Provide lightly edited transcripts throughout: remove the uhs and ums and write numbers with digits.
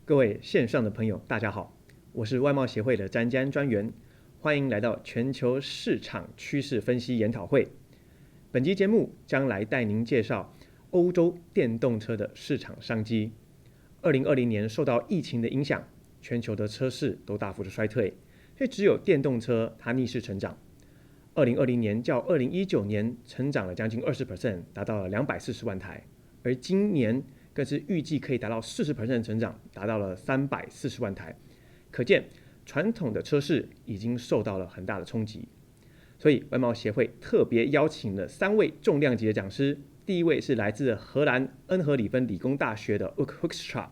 各位线上的朋友，大家好，我是外贸协会的詹专员，欢迎来到全球市场趋势分析研讨会。本期节目将来带您介绍欧洲电动车的市场商机。2020年受到疫情的影响，全球的车市都大幅的衰退，所以只有电动车它逆势成长。2020年较2019年成长了将近 20%， 达到了240万台，而今年更是预计可以达到 40% 的成长，达到了340万台。可见传统的车市已经受到了很大的冲击。所以外贸协会特别邀请了3位重量级的讲师。第一位是来自荷兰恩荷里芬理工大学的 Auke Hoekstra，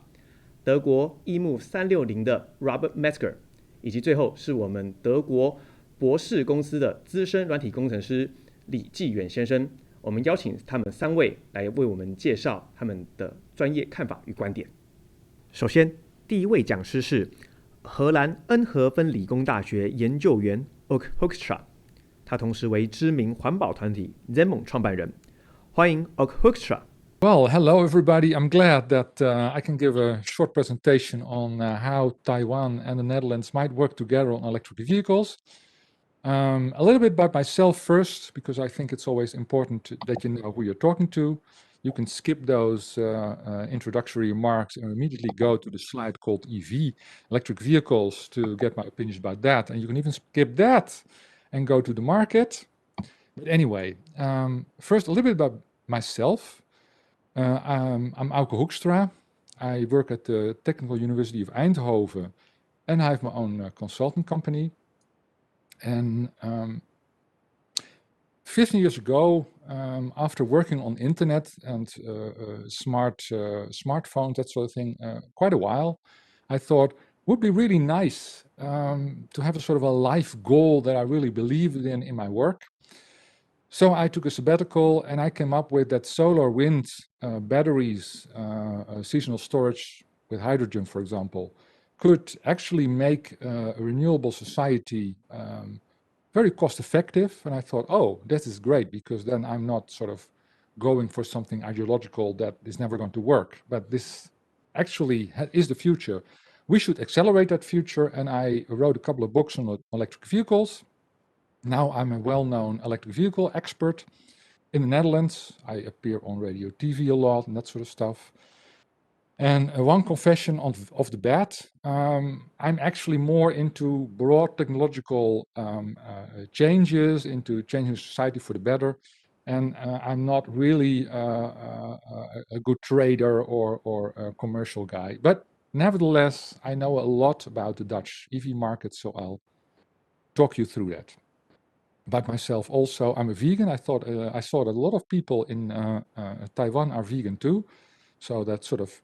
德国伊木360的 Robert Metzger， 以及最后是我们德国博世公司的资深软体工程师李纪远先生。我们邀请他们3位来为我们介绍他们的专业看法与观点。首先，第一位讲师是荷兰恩荷芬理工大学研究员 Auke Hoekstra， 他同时为知名环保团体 Zemon 创办人。欢迎 Auke Hoekstra。 Well, hello everybody. I'm glad that I can give a short presentation on how Taiwan and the Netherlands might work together on electric vehicles. A little bit about myself first, because I think it's always important that you know who you're talking to. You can skip those introductory remarks and immediately go to the slide called EV, electric vehicles, to get my opinions about that. And you can even skip that and go to the market. But anyway, first a little bit about myself. I'm Auke Hoekstra. I work at the Technical University of Eindhoven, and I have my own consulting company. And 15 years ago, after working on internet and smartphones, that sort of thing, quite a while, I thought it would be really nice to have a sort of a life goal that I really believed in my work. So I took a sabbatical and I came up with that solar, wind, batteries, seasonal storage with hydrogen, for example, could actually make a renewable society very cost effective. And I thought, oh, this is great, because then I'm not sort of going for something ideological that is never going to work. But this actually is the future. We should accelerate that future. And I wrote a couple of books on electric vehicles. Now I'm a well-known electric vehicle expert in the Netherlands. I appear on radio, TV a lot, and that sort of stuff. And one confession off the bat, I'm actually more into broad technological changes, into changing society for the better. And I'm not really a good trader or a commercial guy. But nevertheless, I know a lot about the Dutch EV market, so I'll talk you through that. About myself also, I'm a vegan. I saw that a lot of people in Taiwan are vegan too. So that sort of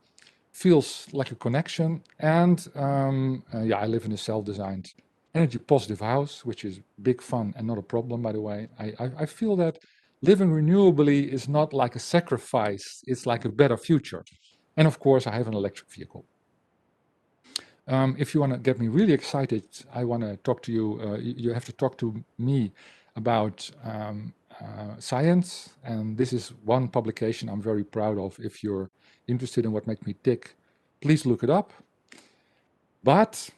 feels like a connection. And I live in a self-designed energy positive house, which is big fun and not a problem, by the way. I feel that living renewably is not like a sacrifice, it's like a better future. And of course, I have an electric vehicle. If you want to get me really excited, I want to talk to you. You have to talk to me about science. And this is one publication I'm very proud of. If you're interested in what makes me tick, please look it up. But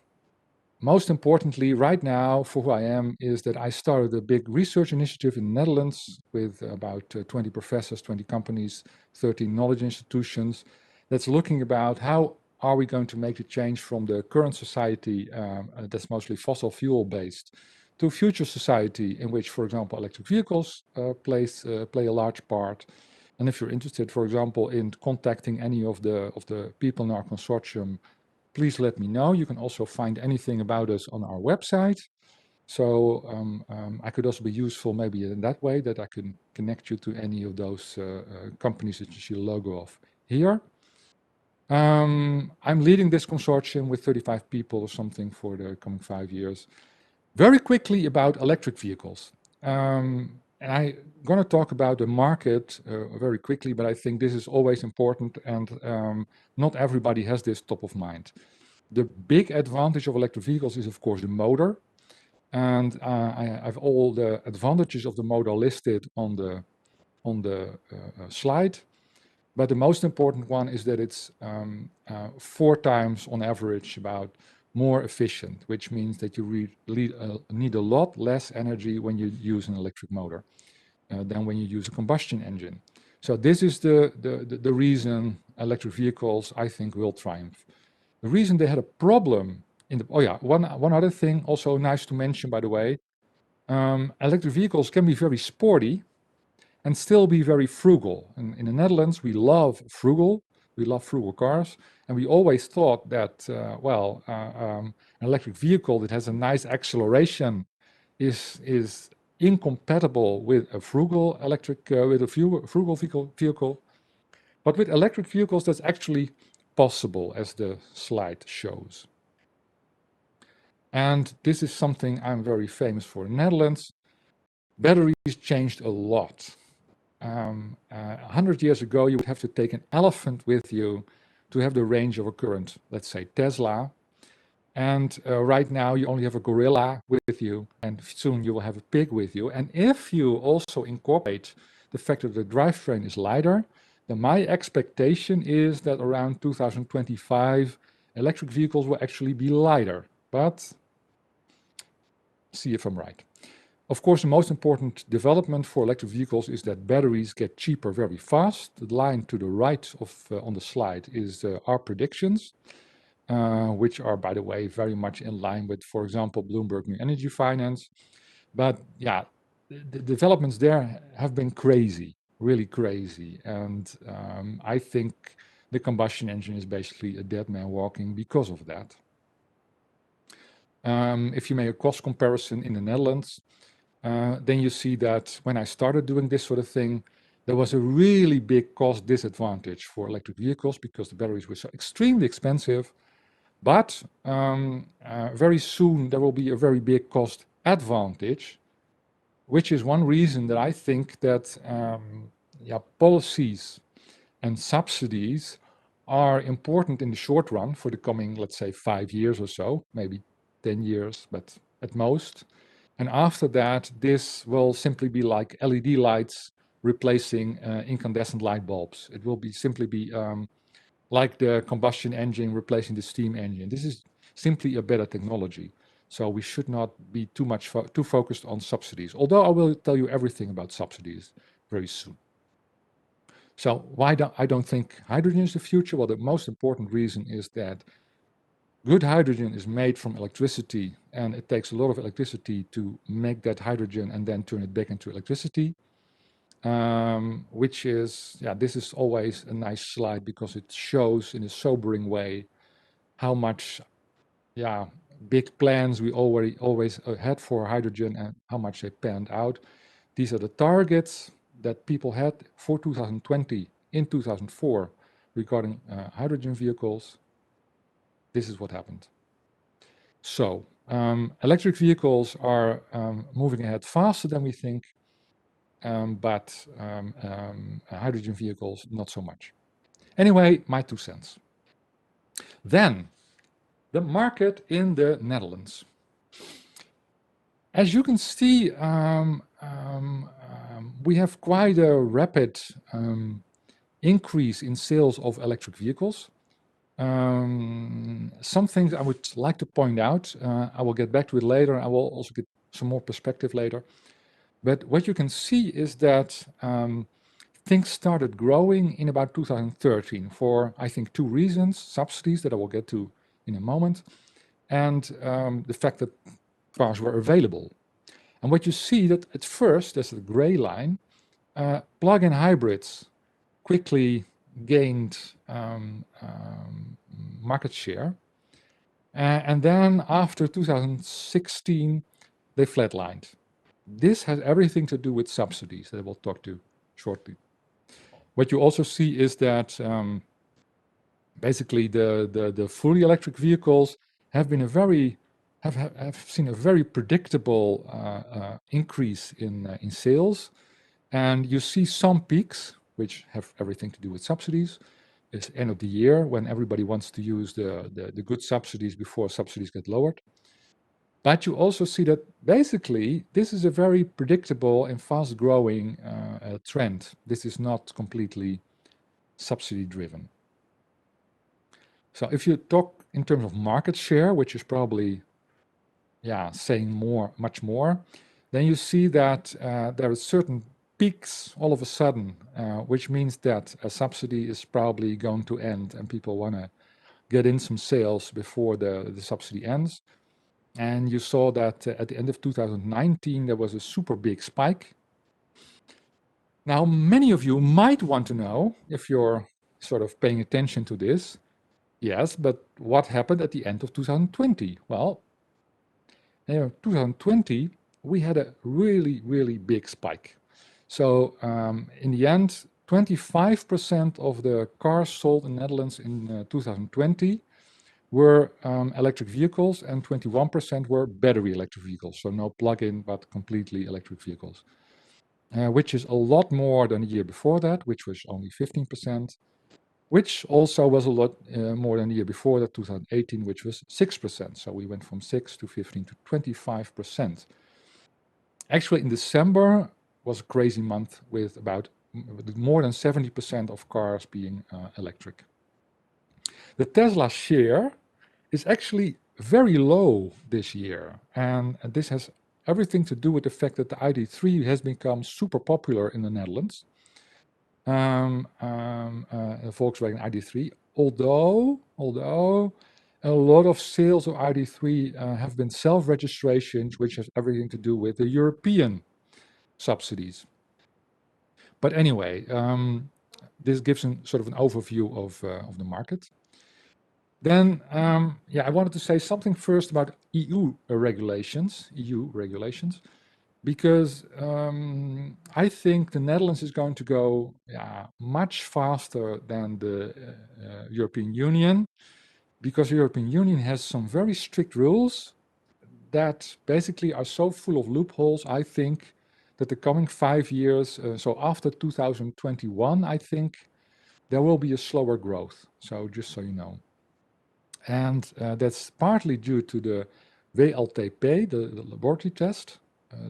most importantly, right now, for who I am, is that I started a big research initiative in the Netherlands with about 20 professors, 20 companies, 13 knowledge institutions, that's looking about how are we going to make the change from the current society that's mostly fossil fuel based to a future society in which, for example, electric vehicles play a large part. And if you're interested, for example, in contacting any of the people in our consortium, please let me know. You can also find anything about us on our website. So I could also be useful maybe in that way, that I can connect you to any of those companies that you see the logo of here. I'm leading this consortium with 35 people or something for the coming 5 years. Very quickly about electric vehicles. And I'm going to talk about the market very quickly, but I think this is always important, and not everybody has this top of mind. The big advantage of electric vehicles is, of course, the motor. And I have all the advantages of the motor listed on the slide. But the most important one is that it's 4 times on average about more efficient, which means that you need a lot less energy when you use an electric motor than when you use a combustion engine. So this is the reason electric vehicles, I think, will triumph. The reason they had a problem in the, one other thing also nice to mention, by the way, electric vehicles can be very sporty and still be very frugal. In the Netherlands, we love frugal cars, and we always thought that, an electric vehicle that has a nice acceleration is incompatible with a frugal vehicle. But with electric vehicles, that's actually possible, as the slide shows. And this is something I'm very famous for. In the Netherlands, batteries changed a lot. 100 years ago, you would have to take an elephant with you to have the range of a current, let's say Tesla. And right now, you only have a gorilla with you, and soon you will have a pig with you. And if you also incorporate the fact that the drivetrain is lighter, then my expectation is that around 2025, electric vehicles will actually be lighter. But see if I'm right. Of course, the most important development for electric vehicles is that batteries get cheaper very fast. The line to the right on the slide is our predictions, which are, by the way, very much in line with, for example, Bloomberg New Energy Finance. But yeah, the developments there have been crazy, really crazy. And I think the combustion engine is basically a dead man walking because of that. If you make a cost comparison in the Netherlands, then you see that when I started doing this sort of thing, there was a really big cost disadvantage for electric vehicles because the batteries were so extremely expensive. But very soon there will be a very big cost advantage, which is one reason that I think that policies and subsidies are important in the short run for the coming, let's say, 5 years or so, maybe 10 years, but at most. And after that, this will simply be like LED lights replacing incandescent light bulbs. It will simply be like the combustion engine replacing the steam engine. This is simply a better technology. So we should not be too focused on subsidies, although I will tell you everything about subsidies very soon. So I don't think hydrogen is the future? Well, the most important reason is that good hydrogen is made from electricity, and it takes a lot of electricity to make that hydrogen and then turn it back into electricity. Which is, this is always a nice slide because it shows in a sobering way how much, big plans we always had for hydrogen and how much they panned out. These are the targets that people had for 2020 in 2004 regarding hydrogen vehicles. This is what happened. So electric vehicles are moving ahead faster than we think. But hydrogen vehicles, not so much. Anyway, my 2 cents. Then, the market in the Netherlands. As you can see, we have quite a rapid increase in sales of electric vehicles. Some things I would like to point out. I will get back to it later. I will also get some more perspective later. But what you can see is that things started growing in about 2013 for, I think, 2 reasons: subsidies that I will get to in a moment, and the fact that cars were available. And what you see that at first, there's the gray line, plug-in hybrids quickly gained market share. And then after 2016, they flatlined. This has everything to do with subsidies that I will talk to shortly. What you also see is that basically the fully electric vehicles have seen a very predictable increase in sales, and you see some peaks which have everything to do with subsidies. It's end of the year when everybody wants to use the good subsidies before subsidies get lowered. But you also see that basically this is a very predictable and fast-growing trend. This is not completely subsidy-driven. So if you talk in terms of market share, which is probably saying much more, then you see that there are certain peaks all of a sudden, which means that a subsidy is probably going to end and people want to get in some sales before the subsidy ends. And you saw that at the end of 2019, there was a super big spike. Now, many of you might want to know, if you're sort of paying attention to this, yes, but what happened at the end of 2020? Well, 2020, we had a really, really big spike. So in the end, 25% of the cars sold in the Netherlands in 2020 were electric vehicles, and 21% were battery electric vehicles. So no plug-in, but completely electric vehicles, which is a lot more than the year before that, which was only 15%, which also was a lot more than the year before that, 2018, which was 6%. So we went from 6 to 15 to 25%. Actually, in December was a crazy month with about more than 70% of cars being electric. The Tesla share is actually very low this year, and this has everything to do with the fact that the ID3 has become super popular in the Netherlands. Volkswagen ID3, although a lot of sales of ID3 have been self-registrations, which has everything to do with the European subsidies. But anyway, this gives sort of an overview of the market. Then, I wanted to say something first about EU regulations, because I think the Netherlands is going to go much faster than the European Union, because the European Union has some very strict rules that basically are so full of loopholes. I think that the coming 5 years, so after 2021, I think there will be a slower growth. So just so you know. And that's partly due to the WLTP, the laboratory test,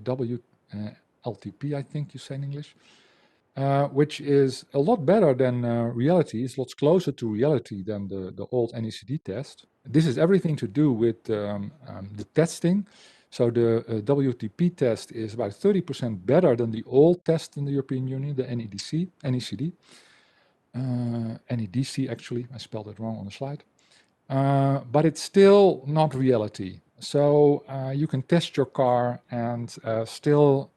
WLTP, I think you say in English, which is a lot better than reality. It's lots closer to reality than the old NECD test. This has everything to do with the testing. So the WLTP test is about 30% better than the old test in the European Union, the NECD. NEDC, actually, I spelled it wrong on the slide. But it's still not reality. So you can test your car and still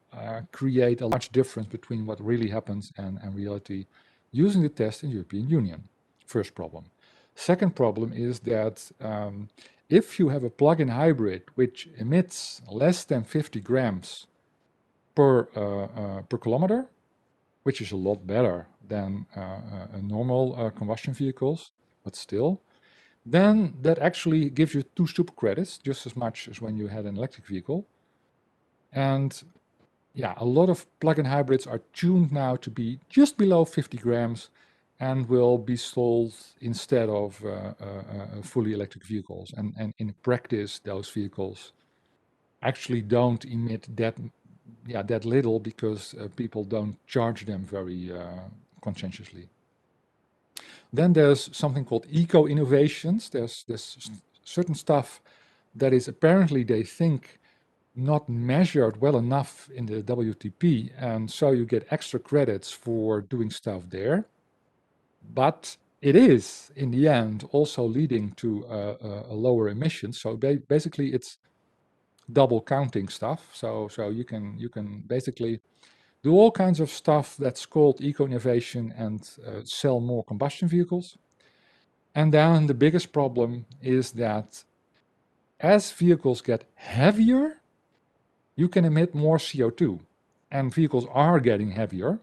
create a large difference between what really happens and reality using the test in the European Union. First problem. Second problem is that if you have a plug-in hybrid which emits less than 50 grams per kilometer, which is a lot better than normal combustion vehicles, but still, then that actually gives you 2 super credits, just as much as when you had an electric vehicle. And a lot of plug-in hybrids are tuned now to be just below 50 grams and will be sold instead of fully electric vehicles. And in practice, those vehicles actually don't emit that little because people don't charge them very conscientiously. Then there's something called eco-innovations. There's certain stuff that is apparently, they think, not measured well enough in the WLTP, and so you get extra credits for doing stuff there. But it is, in the end, also leading to a lower emission. So basically, it's double counting stuff. So you can basically do all kinds of stuff that's called eco-innovation and sell more combustion vehicles. And then the biggest problem is that as vehicles get heavier, you can emit more CO2. And vehicles are getting heavier.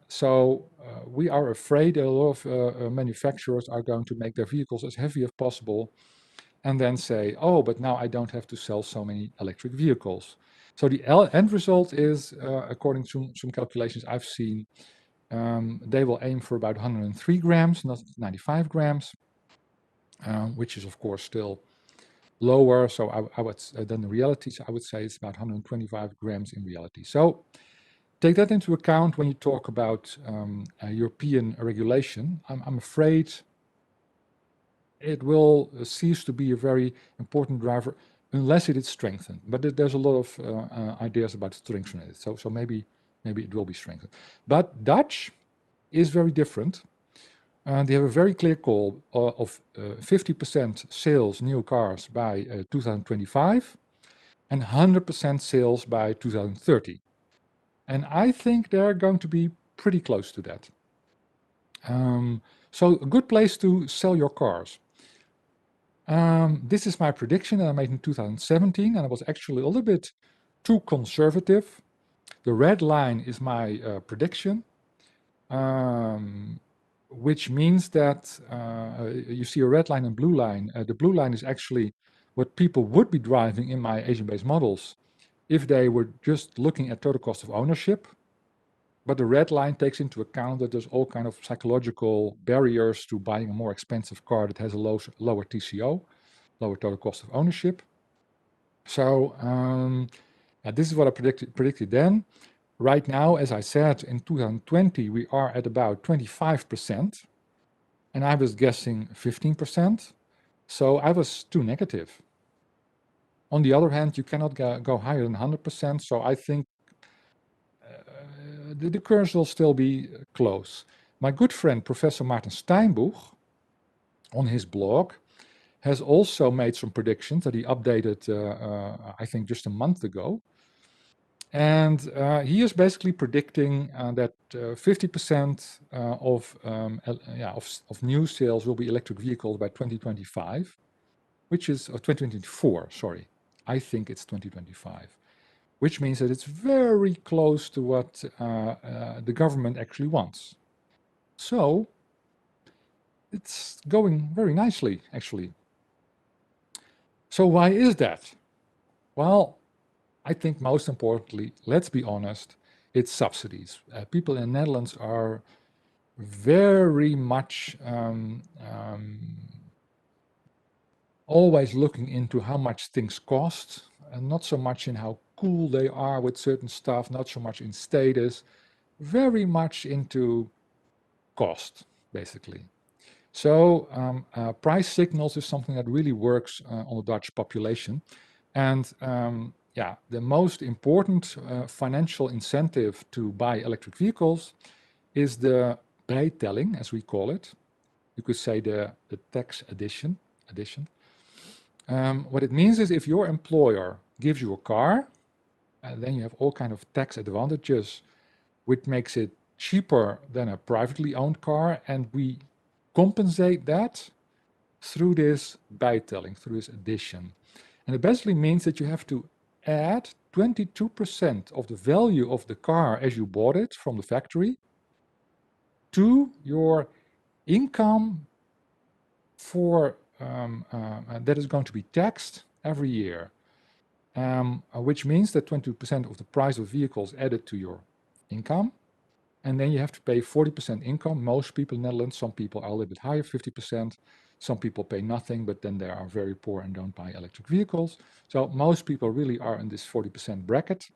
So we are afraid that a lot of manufacturers are going to make their vehicles as heavy as possible and then say, oh, but now I don't have to sell so many electric vehicles. So the end result is, according to some calculations I've seen, they will aim for about 103 grams, not 95 grams, which is, of course, still lower. So I would than the reality. So I would say it's about 125 grams in reality. So take that into account when you talk about European regulation. I'm afraid it will cease to be a very important driver unless it is strengthened. But there's a lot of ideas about strengthening it. So maybe it will be strengthened. But Dutch is very different. They have a very clear goal of 50% sales new cars by 2025 and 100% sales by 2030. And I think they're going to be pretty close to that. So a good place to sell your cars. This is my prediction that I made in 2017, and I was actually a little bit too conservative. The red line is my prediction, which means that you see a red line and blue line. The blue line is actually what people would be driving in my Asian-based models if they were just looking at total cost of ownership. But the red line takes into account that there's all kind of psychological barriers to buying a more expensive car that has a lower TCO, lower total cost of ownership. So this is what I predicted then. Right now, as I said, in 2020, we are at about 25%, and I was guessing 15%. So I was too negative. On the other hand, you cannot go higher than 100%, so I think the curves will still be close. My good friend, Professor Maarten Steinboeg, on his blog, has also made some predictions that he updated, I think, just a month ago. And he is basically predicting that 50% of new sales will be electric vehicles by 2025, which is 2024, sorry. I think it's 2025, which means that it's very close to what the government actually wants. So it's going very nicely, actually. So why is that? Well, I think most importantly, let's be honest, it's subsidies. People in the Netherlands are very much always looking into how much things cost, and not so much in how cool they are with certain stuff, not so much in status, very much into cost, basically. So price signals is something that really works on the Dutch population. And the most important financial incentive to buy electric vehicles is the bijtelling, as we call it. You could say the tax addition. What it means is if your employer gives you a car, then you have all kind of tax advantages, which makes it cheaper than a privately owned car, and we compensate that through this bijtelling, through this addition. And it basically means that you have to add 22% of the value of the car as you bought it from the factory to your income for that is going to be taxed every year, which means that 22% of the price of vehicles added to your income, and then you have to pay 40% income. Most people in the Netherlands, some people are a little bit higher, 50%. Some people pay nothing, but then they are very poor and don't buy electric vehicles. So most people really are in this 40% bracket.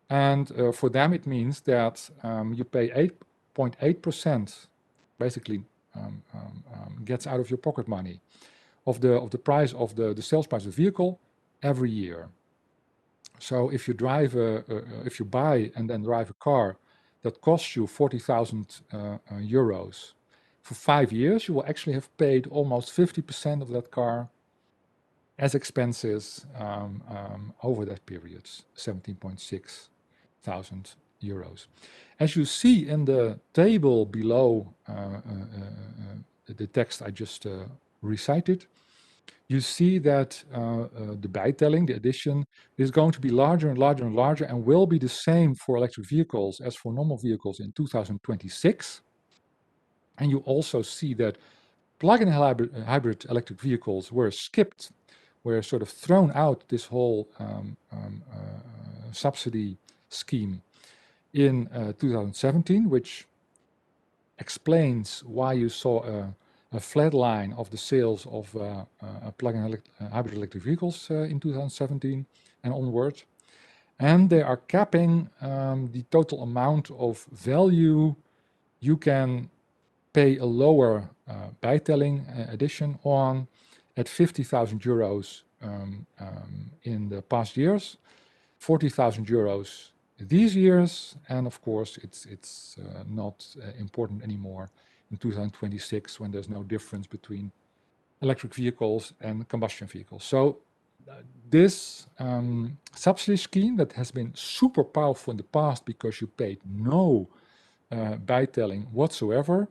And for them, it means that you pay 8.8%, basically gets out of your pocket money of the price of the sales price of the vehicle every year. So if you drive if you buy and then drive a car that costs you 40,000 euros for 5 years, you will actually have paid almost 50% of that car as expenses over that period, 17.6 thousand euros. As you see in the table below the text I just recited, you see that the bijtelling, the addition, is going to be larger and larger and larger and will be the same for electric vehicles as for normal vehicles in 2026. And you also see that plug-in hybrid electric vehicles were skipped, were sort of thrown out this whole subsidy scheme in 2017, which explains why you saw a flat line of the sales of plug-in hybrid electric vehicles in 2017 and onward. And they are capping the total amount of value you can pay a lower bijtelling addition on at 50,000 euros in the past years, 40,000 euros these years, and of course it's not important anymore in 2026 when there's no difference between electric vehicles and combustion vehicles. So this subsidy scheme that has been super powerful in the past because you paid no bijtelling whatsoever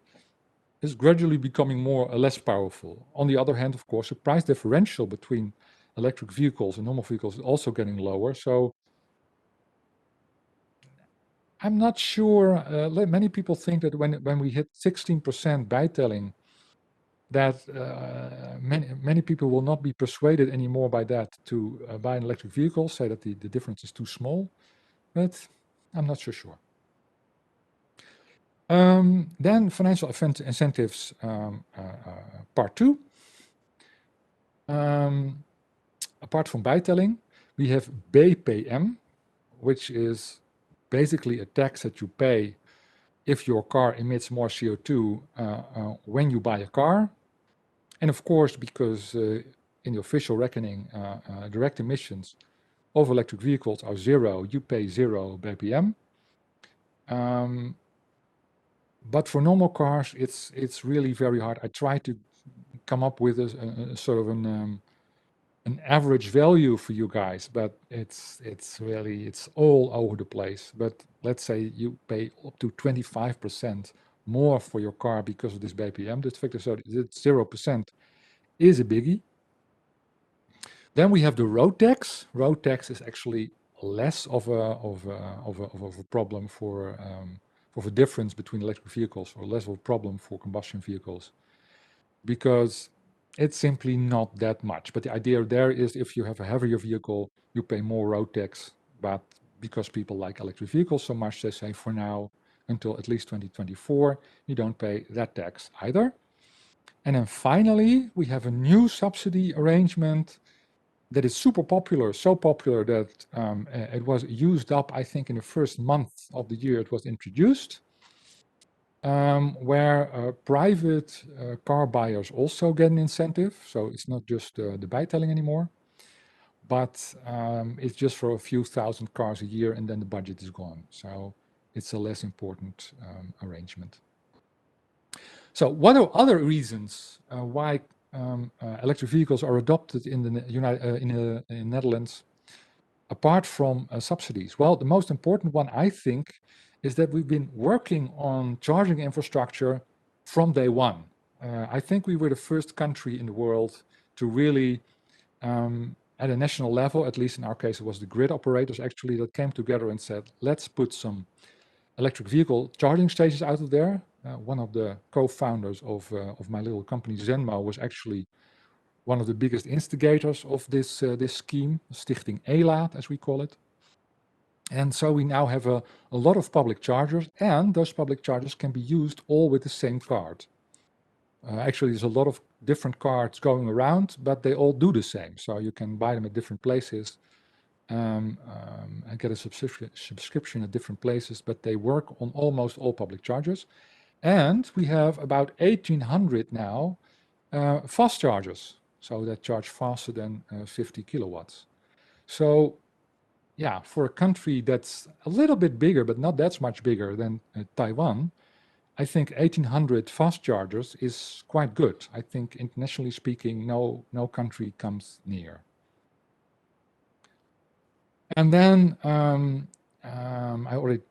is gradually becoming more or less powerful. On the other hand, of course, the price differential between electric vehicles and normal vehicles is also getting lower. So I'm not sure, many people think that when we hit 16% bijtelling, that many people will not be persuaded anymore by that to buy an electric vehicle, say that the difference is too small, but I'm not so sure. Then financial incentives, part 2. Apart from bijtelling, we have BPM, which is basically a tax that you pay if your car emits more CO2 when you buy a car. And of course, because in the official reckoning, direct emissions of electric vehicles are zero, you pay 0 BPM. But for normal cars, it's really very hard. I try to come up with a sort of an average value for you guys, but it's all over the place. But let's say you pay up to 25% more for your car because of this BPM. This factor, so 0% is a biggie. Then we have the road tax. Road tax is actually less of a problem for the difference between electric vehicles, or less of a problem for combustion vehicles, because it's simply not that much. But the idea there is if you have a heavier vehicle, you pay more road tax. But because people like electric vehicles so much, they say for now, until at least 2024, you don't pay that tax either. And then finally, we have a new subsidy arrangement that is super popular, so popular that it was used up, I think, in the first month of the year it was introduced, where private car buyers also get an incentive. So it's not just the bijtelling anymore, but it's just for a few thousand cars a year and then the budget is gone. So it's a less important arrangement. So what are other reasons why electric vehicles are adopted in the Netherlands, apart from subsidies? Well, the most important one, I think, is that we've been working on charging infrastructure from day one. I think we were the first country in the world to really, at a national level, at least in our case, it was the grid operators actually that came together and said, let's put some electric vehicle charging stations out of there. One of the co-founders of my little company Zenmo was actually one of the biggest instigators of this scheme, Stichting ELAAT, as we call it. And so we now have a lot of public chargers, and those public chargers can be used all with the same card. Actually, there's a lot of different cards going around, but they all do the same. So you can buy them at different places and get a subscription at different places, but they work on almost all public chargers. And we have about 1,800 now fast chargers, so that charge faster than 50 kilowatts. So yeah, for a country that's a little bit bigger, but not that much bigger than Taiwan, I think 1,800 fast chargers is quite good. I think internationally speaking, no country comes near. And then I already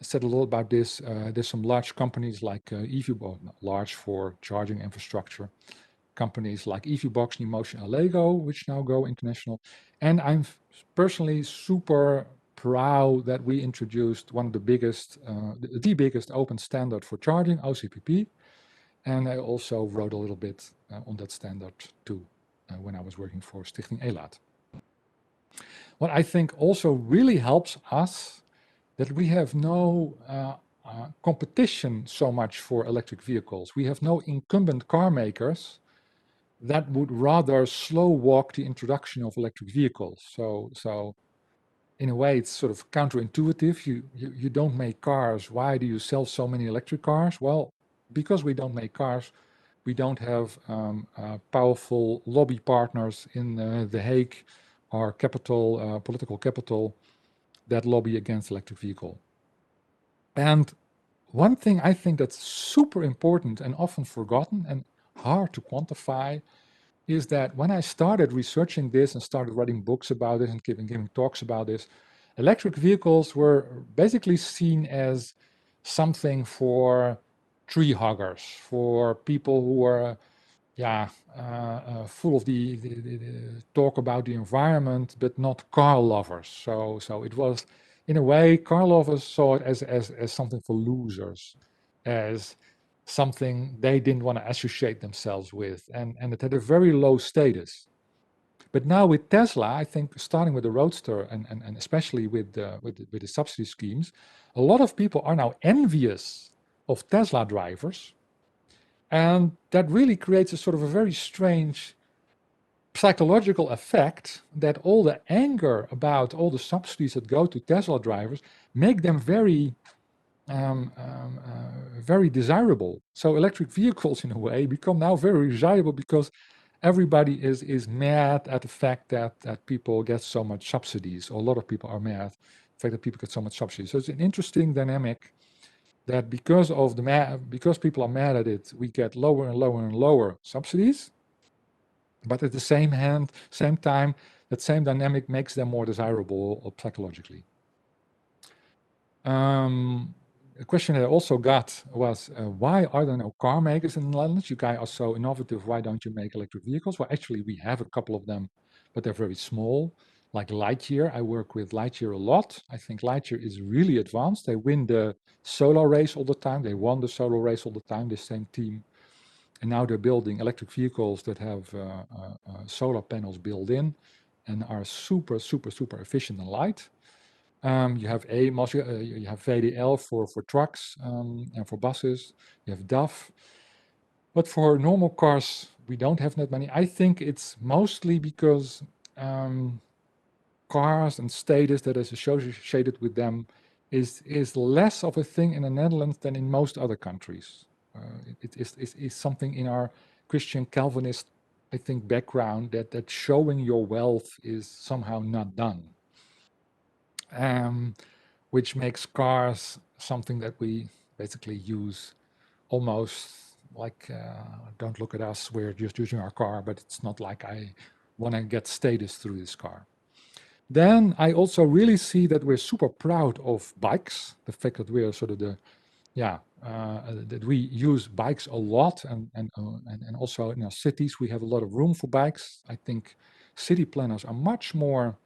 said a little about this. There's some large companies like EVBox, not large for charging infrastructure, companies like EVBox, NewMotion, and Lego, which now go international. And I'm personally super proud that we introduced one of the biggest open standard for charging, OCPP. And I also wrote a little bit on that standard too, when I was working for Stichting ELAAT. What I think also really helps us, that we have no competition so much for electric vehicles. We have no incumbent car makers that would rather slow walk the introduction of electric vehicles. So in a way, it's sort of counterintuitive. You don't make cars. Why do you sell so many electric cars? Well, because we don't make cars, we don't have powerful lobby partners in The Hague or capital, political capital that lobby against electric vehicle. And one thing I think that's super important and often forgotten and hard to quantify is that when I started researching this and started writing books about it and giving talks about this, electric vehicles were basically seen as something for tree huggers, for people who are full of the talk about the environment, but not car lovers. So it was, in a way, car lovers saw it as something for losers, as something they didn't want to associate themselves with, and it had a very low status. But now with Tesla, I think starting with the Roadster and especially with the subsidy schemes, a lot of people are now envious of Tesla drivers. And that really creates a sort of a very strange psychological effect that all the anger about all the subsidies that go to Tesla drivers make them very, very desirable. So electric vehicles, in a way, become now very desirable because everybody is mad at the fact that people get so much subsidies, or a lot of people are mad at the fact that people get so much subsidies. So it's an interesting dynamic that because people are mad at it, we get lower and lower and lower subsidies. But at the same time, that same dynamic makes them more desirable psychologically. A question that I also got was, why are there no car makers in the Netherlands? You guys are so innovative, why don't you make electric vehicles? Well, actually, we have a couple of them, but they're very small. Like Lightyear, I work with Lightyear a lot. I think Lightyear is really advanced. They win the solo race all the time. They won the solo race all the time, the same team. And now they're building electric vehicles that have solar panels built in and are super, super, super efficient and light. You have AMOS, you have VDL for trucks and for buses. You have DAF. But for normal cars, we don't have that many. I think it's mostly because cars and status that is associated with them is less of a thing in the Netherlands than in most other countries. It is something in our Christian Calvinist, I think, background that showing your wealth is somehow not done. Which makes cars something that we basically use almost like, don't look at us, we're just using our car, but it's not like I want to get status through this car. Then I also really see that we're super proud of bikes, the fact that we are sort of that we use bikes a lot, and also in our cities we have a lot of room for bikes. I think city planners are much more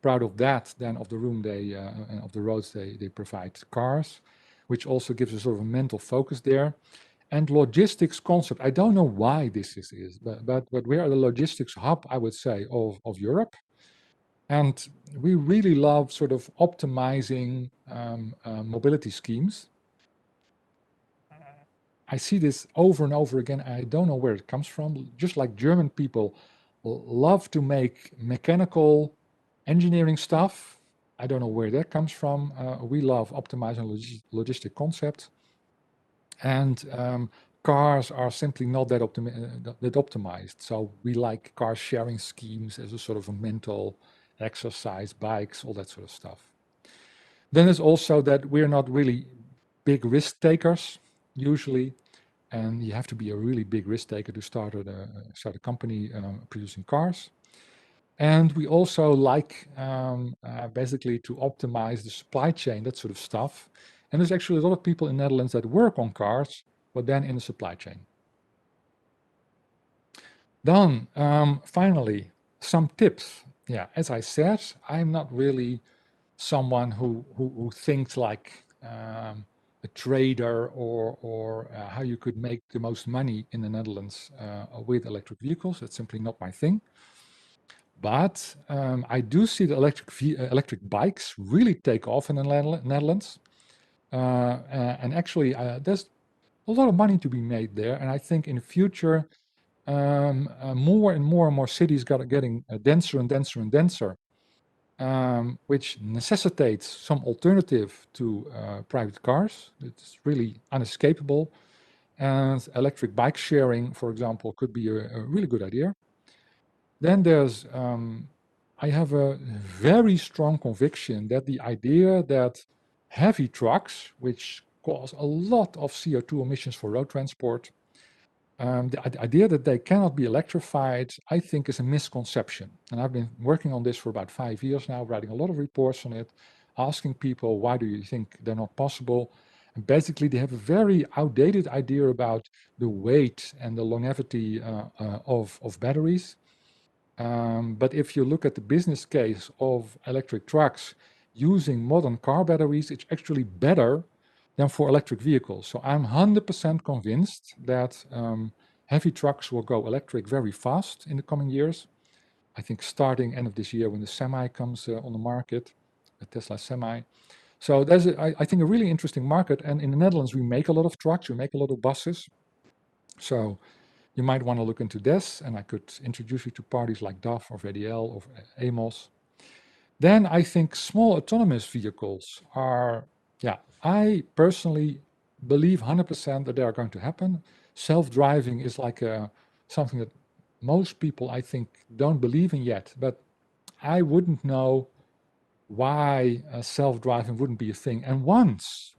proud of that than of the room and of the roads they provide cars, which also gives a sort of a mental focus there. And logistics concept, I don't know why this is, but we are the logistics hub, I would say, of Europe. And we really love sort of optimizing mobility schemes. I see this over and over again. I don't know where it comes from. Just like German people love to make mechanical engineering stuff. I don't know where that comes from. We love optimizing logistic concepts. And cars are simply not that optimized. So we like car sharing schemes as a sort of a mental exercise, bikes, all that sort of stuff. Then there's also that we're not really big risk takers usually, and you have to be a really big risk taker to start a company producing cars. And we also like basically to optimize the supply chain, that sort of stuff. And there's actually a lot of people in the Netherlands that work on cars, but then in the supply chain. Then finally, some tips. Yeah, as I said, I'm not really someone who thinks like a trader or how you could make the most money in the Netherlands with electric vehicles. That's simply not my thing. But I do see the electric bikes really take off in the Netherlands. And actually, there's a lot of money to be made there. And I think in the future, more and more cities getting denser and denser and denser. which necessitates some alternative to private cars. It's really unescapable. And electric bike sharing, for example, could be a really good idea. Then there's, I have a very strong conviction that the idea that heavy trucks, which cause a lot of CO2 emissions for road transport, the idea that they cannot be electrified, I think, is a misconception. And I've been working on this for about 5 years now, writing a lot of reports on it, asking people, why do you think they're not possible? And basically, they have a very outdated idea about the weight and the longevity of batteries. But if you look at the business case of electric trucks using modern car batteries, it's actually better than for electric vehicles. So I'm 100% convinced that heavy trucks will go electric very fast in the coming years. I think starting end of this year when the Semi comes on the market, the Tesla Semi. So there's, I think, a really interesting market. And in the Netherlands, we make a lot of trucks, we make a lot of buses. So you might want to look into this, and I could introduce you to parties like DAF or VDL or AMOS. Then I think small autonomous vehicles are, yeah, I personally believe 100% that they are going to happen. Self-driving is like something that most people, I think, don't believe in yet, but I wouldn't know why self-driving wouldn't be a thing. And once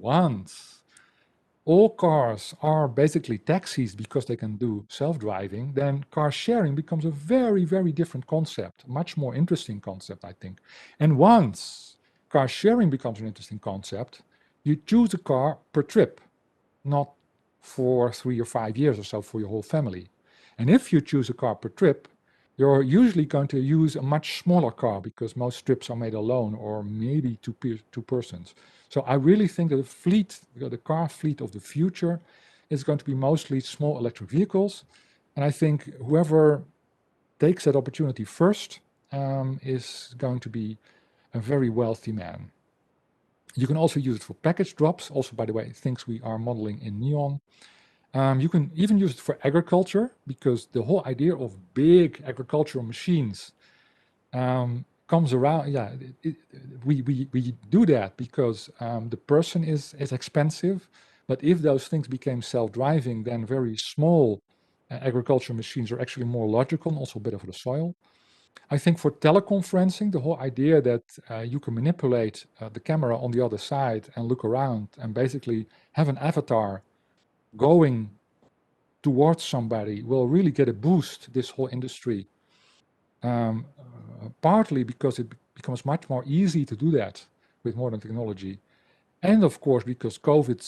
all cars are basically taxis because they can do self-driving, then car sharing becomes a very, very different concept, much more interesting concept, I think. And once car sharing becomes an interesting concept, you choose a car per trip, not for 3 or 5 years or so for your whole family. And if you choose a car per trip, you're usually going to use a much smaller car because most trips are made alone or maybe two persons. So I really think that the car fleet of the future is going to be mostly small electric vehicles. And I think whoever takes that opportunity first is going to be a very wealthy man. You can also use it for package drops. Also, by the way, things we are modeling in Neon. You can even use it for agriculture because the whole idea of big agricultural machines comes around. Yeah, we do that because the person is expensive. But if those things became self-driving, then very small agricultural machines are actually more logical and also better for the soil. I think for teleconferencing, the whole idea that you can manipulate the camera on the other side and look around and basically have an avatar going towards somebody will really get a boost, this whole industry. Partly because it becomes much more easy to do that with modern technology. And of course, because COVID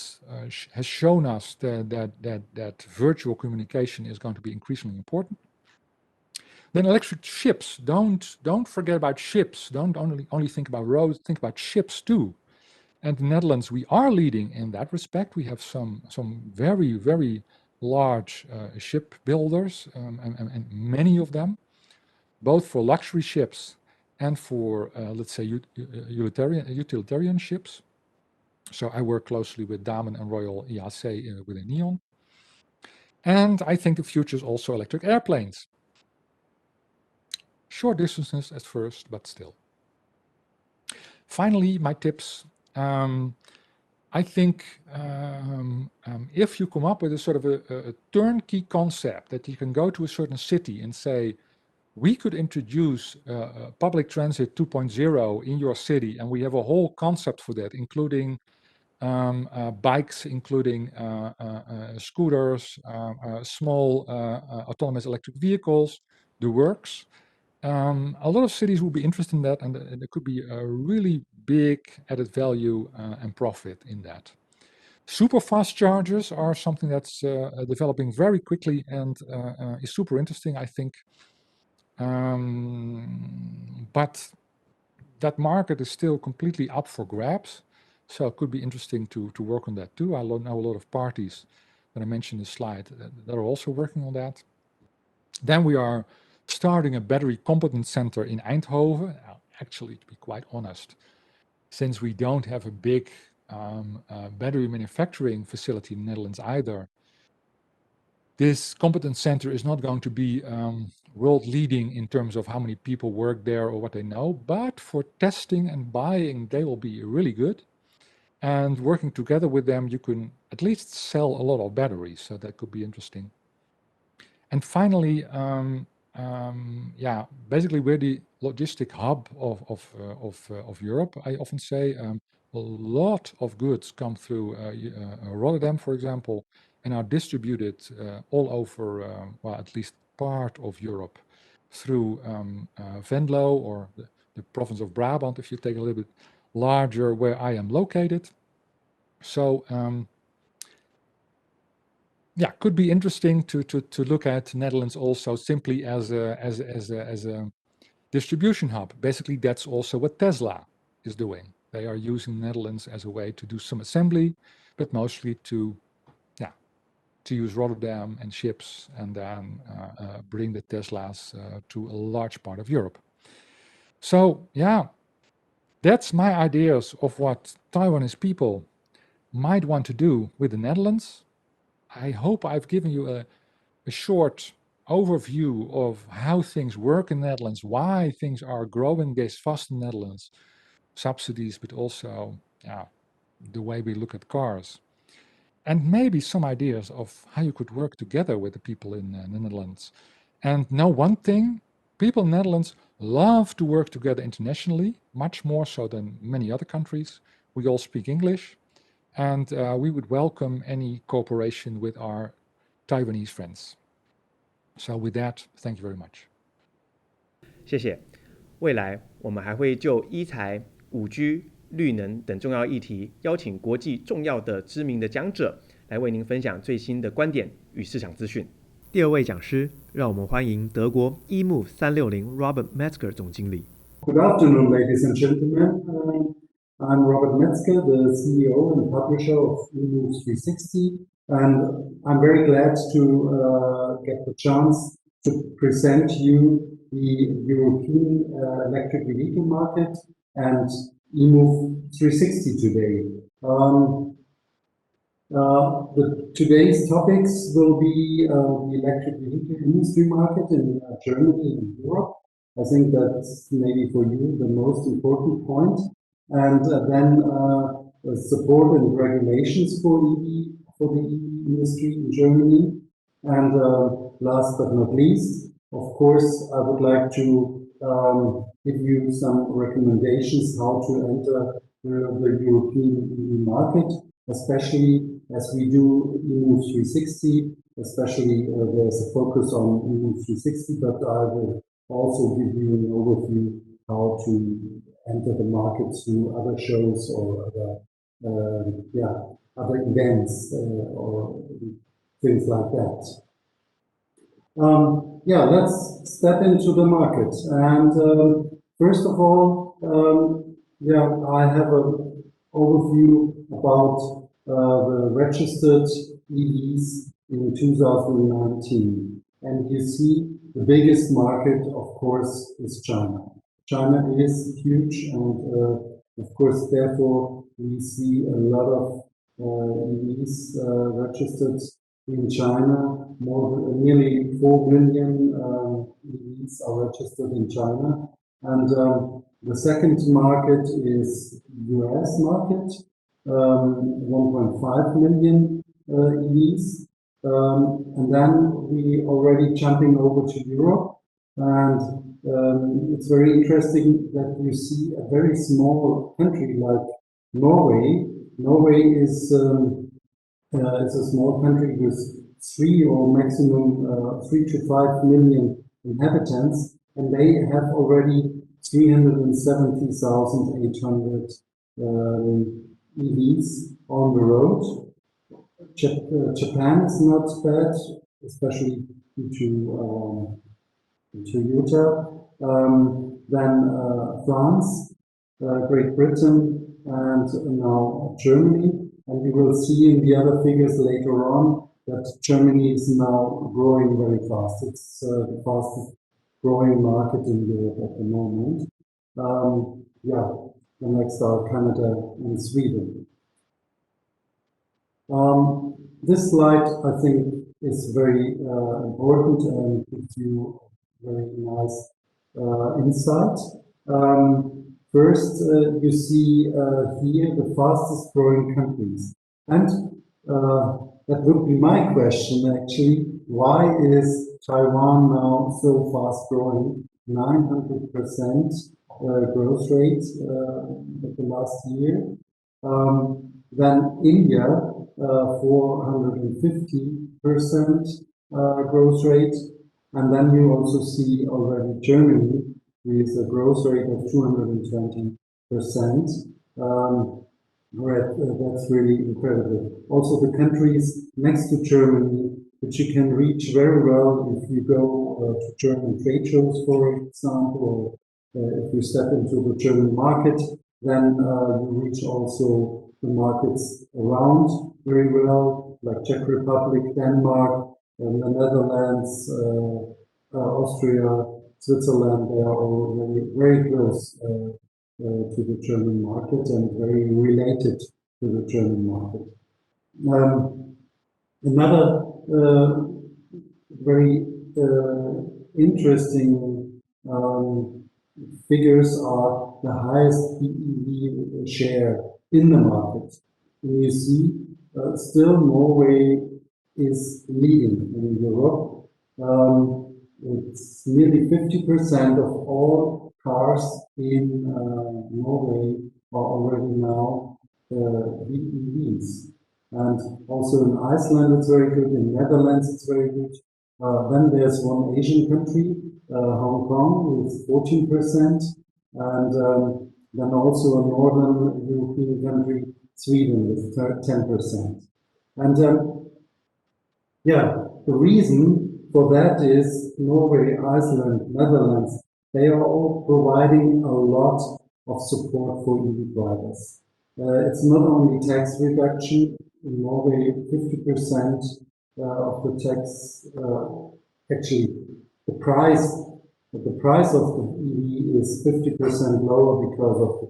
has shown us that virtual communication is going to be increasingly important. Then electric ships, don't forget about ships. Don't only think about roads, think about ships too. And the Netherlands, we are leading in that respect. We have some very, very large ship builders and many of them, both for luxury ships and for, let's say, utilitarian ships. So I work closely with Damen and Royal EAC within Neon. And I think the future is also electric airplanes. Short distances at first, but still. Finally, my tips. I think if you come up with a sort of a turnkey concept that you can go to a certain city and say, we could introduce public transit 2.0 in your city, and we have a whole concept for that, including bikes, including scooters, small autonomous electric vehicles, the works. A lot of cities will be interested in that, and there could be a really big added value and profit in that. Super fast chargers are something that's developing very quickly and is super interesting, I think. But that market is still completely up for grabs, so it could be interesting to work on that too. I know a lot of parties that I mentioned in the slide that are also working on that. Then we are starting a battery competence center in Eindhoven. Actually, to be quite honest, since we don't have a big battery manufacturing facility in the Netherlands either, this competence center is not going to be world leading in terms of how many people work there or what they know, but for testing and buying, they will be really good. And working together with them, you can at least sell a lot of batteries, so that could be interesting. And finally, basically we're the logistic hub of Europe. I often say a lot of goods come through Rotterdam, for example, and are distributed all over, at least part of Europe through Venlo or the province of Brabant, if you take a little bit larger where I am located. So could be interesting to look at Netherlands also simply as a distribution hub. Basically, that's also what Tesla is doing. They are using Netherlands as a way to do some assembly, but mostly to use Rotterdam and ships and then bring the Teslas to a large part of Europe. So that's my ideas of what Taiwanese people might want to do with the Netherlands. I hope I've given you a short overview of how things work in the Netherlands, why things are growing this fast in the Netherlands, subsidies, but also the way we look at cars. And maybe some ideas of how you could work together with the people in the Netherlands. And know one thing, people in the Netherlands love to work together internationally, much more so than many other countries. We all speak English, and we would welcome any cooperation with our Taiwanese friends. So with that, thank you very much. 谢谢。未来我们还会就医材、5G、绿能等重要议题，邀请国际重要的知名的讲者来为您分享最新的观点与市场资讯。第二位讲师，让我们欢迎德国 eMove 360 Robert Metzger 总经理。Good afternoon, ladies and gentlemen. I'm Robert Metzger, the CEO and publisher of eMove 360, and I'm very glad to get the chance to present you the European electric vehicle market and eMove 360 today. Today's topics will be the electric vehicle industry market in Germany and Europe. I think that's maybe for you the most important point. And then support and regulations for the EV industry in Germany. And last but not least, of course, I would like to give you some recommendations how to enter the European EV market, especially as we do eMove 360, especially there's a focus on eMove 360, but I will also give you an overview how to enter the market through other shows or other events or things like that. Let's step into the market. And first of all, I have an overview about the registered EVs in 2019. And you see the biggest market, of course, is China. China is huge, and of course, therefore, we see a lot of EVs registered in China. Nearly 4 million EVs are registered in China. And the second market is US market, 1.5 million EVs. And then we already jumping over to Europe, and it's very interesting that you see a very small country like Norway. Norway is a small country with 3 or maximum 3 to 5 million inhabitants, and they have already 370,800 EVs on the road. Japan is not bad, especially due to Toyota. Then France, Great Britain, and now Germany. And you will see in the other figures later on that Germany is now growing very fast. It's the fastest growing market in Europe at the moment. The next are Canada and Sweden. This slide, I think, is very important and gives you very nice insight. First, you see here the fastest growing countries. And that would be my question actually. Why is Taiwan now so fast growing? 900% growth rate the last year. Then India, 450% growth rate. And then you also see already Germany with a growth rate of 220%. That's really incredible. Also the countries next to Germany, which you can reach very well if you go to German trade shows, for example, or if you step into the German market, then you reach also the markets around very well, like Czech Republic, Denmark, the Netherlands, Austria, Switzerland. They are all very close to the German market and very related to the German market. Another very interesting figures are the highest BEV share in the market. And you see still Norway is leading in Europe. It's nearly 50% of all cars in Norway are already now BEVs. And also in Iceland it's very good, in Netherlands it's very good. Then there's one Asian country, Hong Kong, with 14%, and then also a northern European country, Sweden, with 10%. And yeah, the reason for that is Norway, Iceland, Netherlands, they are all providing a lot of support for EV drivers. It's not only tax reduction. In Norway, 50% of the tax, actually the price of the EV is 50% lower because of the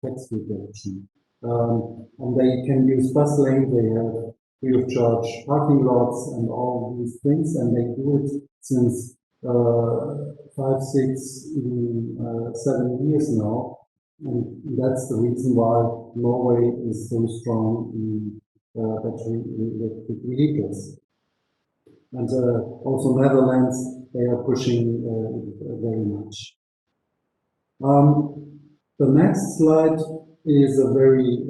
tax reduction. And they can use bus lane, they have free of charge parking lots and all these things, and they do it since 5, 6, even 7 years now. And that's the reason why Norway is so strong in battery electric vehicles. And also Netherlands, they are pushing very much. The next slide is a very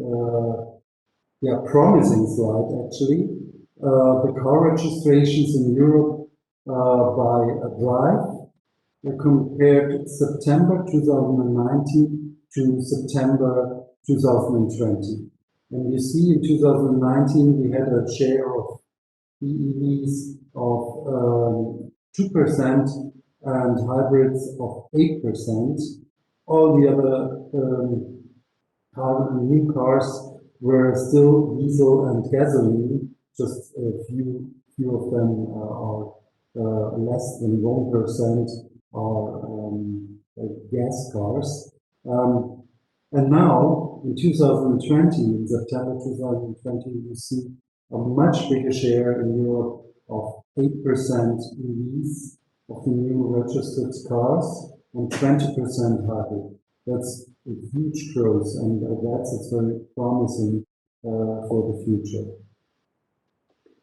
promising slide actually. The car registrations in Europe by drive compared September 2019 to September 2020. And you see in 2019 we had a share of BEVs of 2% and hybrids of 8%. All the other new cars were still diesel and gasoline. Just a few of them are less than 1% are gas cars. And now, in 2020, in September 2020, you see a much bigger share in Europe of 8% EVs of the new registered cars and 20% hybrid. That's a huge growth, and it's very promising for the future.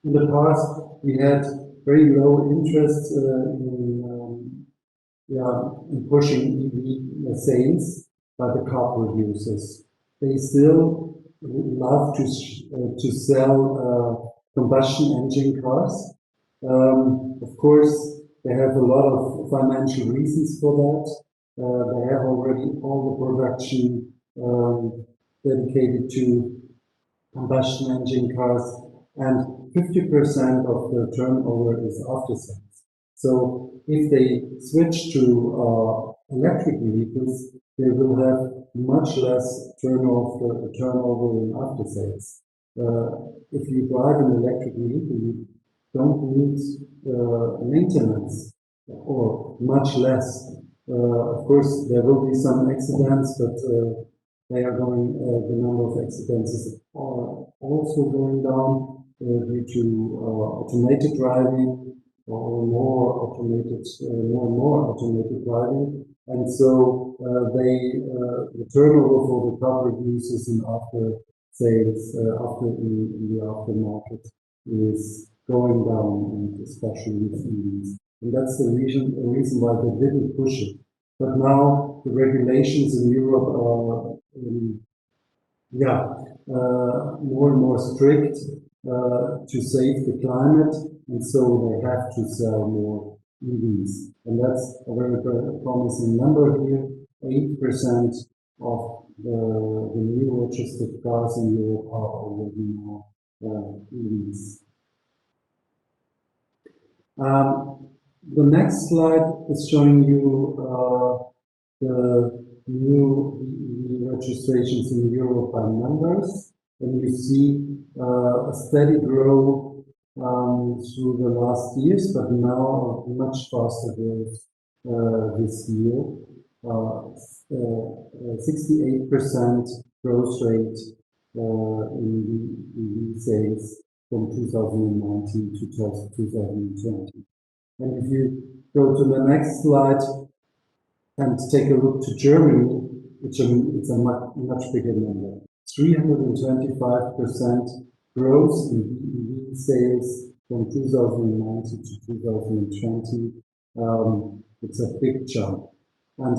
In the past, we had very low interest in pushing EV sales by the car producers. They still love to sell combustion engine cars. Of course, they have a lot of financial reasons for that. They have already all the production dedicated to combustion engine cars, and 50% of the turnover is after sales. So if they switch to electric vehicles, they will have much less turnover in after sales. If you drive an electric vehicle, you don't need maintenance, or much less. Of course, there will be some accidents, but they are going. The number of accidents are also going down. due to automated driving or more and more automated driving, and so the turnover for the car producers and after sales, in the aftermarket is going down, and especially with EVs. And that's the reason why they didn't push it. But now the regulations in Europe are more and more strict to save the climate, and so they have to sell more EVs. And that's a very promising number here. 8% of the new registered cars in Europe are already now EVs. The next slide is showing you the new registrations in Europe by numbers, and you see a steady growth through the last years, but now a much faster growth this year. 68% growth rate in EV sales from 2019 to 2020. And if you go to the next slide and take a look to Germany, it's a much bigger number. 325% growth in EV sales from 2019 to 2020. It's a big jump. And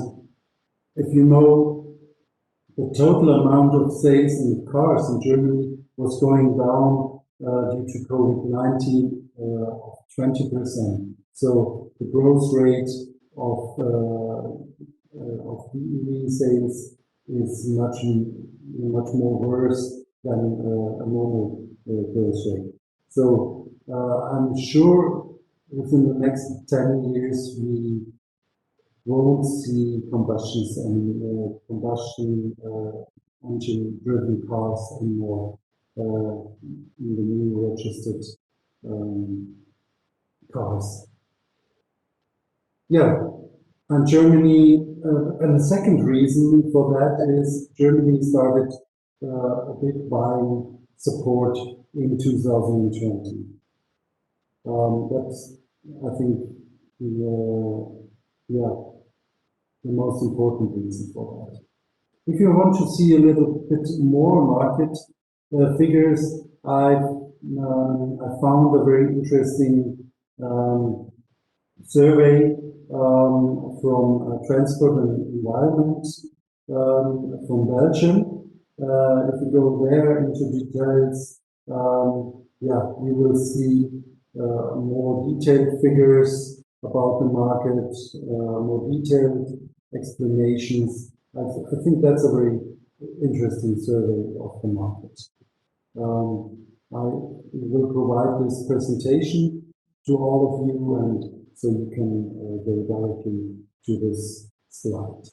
if you know, the total amount of sales in cars in Germany was going down due to COVID-19 of 20%. So the growth rate of EV sales is much more worse than a normal growth rate. So I'm sure within the next 10 years we won't see combustion engine driven cars anymore in the new registered cars. Yeah, and Germany, and the second reason for that is Germany started a bit buying support in 2020. That's, I think, the most important reason for that. If you want to see a little bit more market figures, I found a very interesting survey from Transport and Environment from Belgium. If you go there into details, you will see more detailed figures about the market, more detailed explanations. I think that's a very interesting survey of the market. I will provide this presentation to all of you, and so you can go directly to this slide.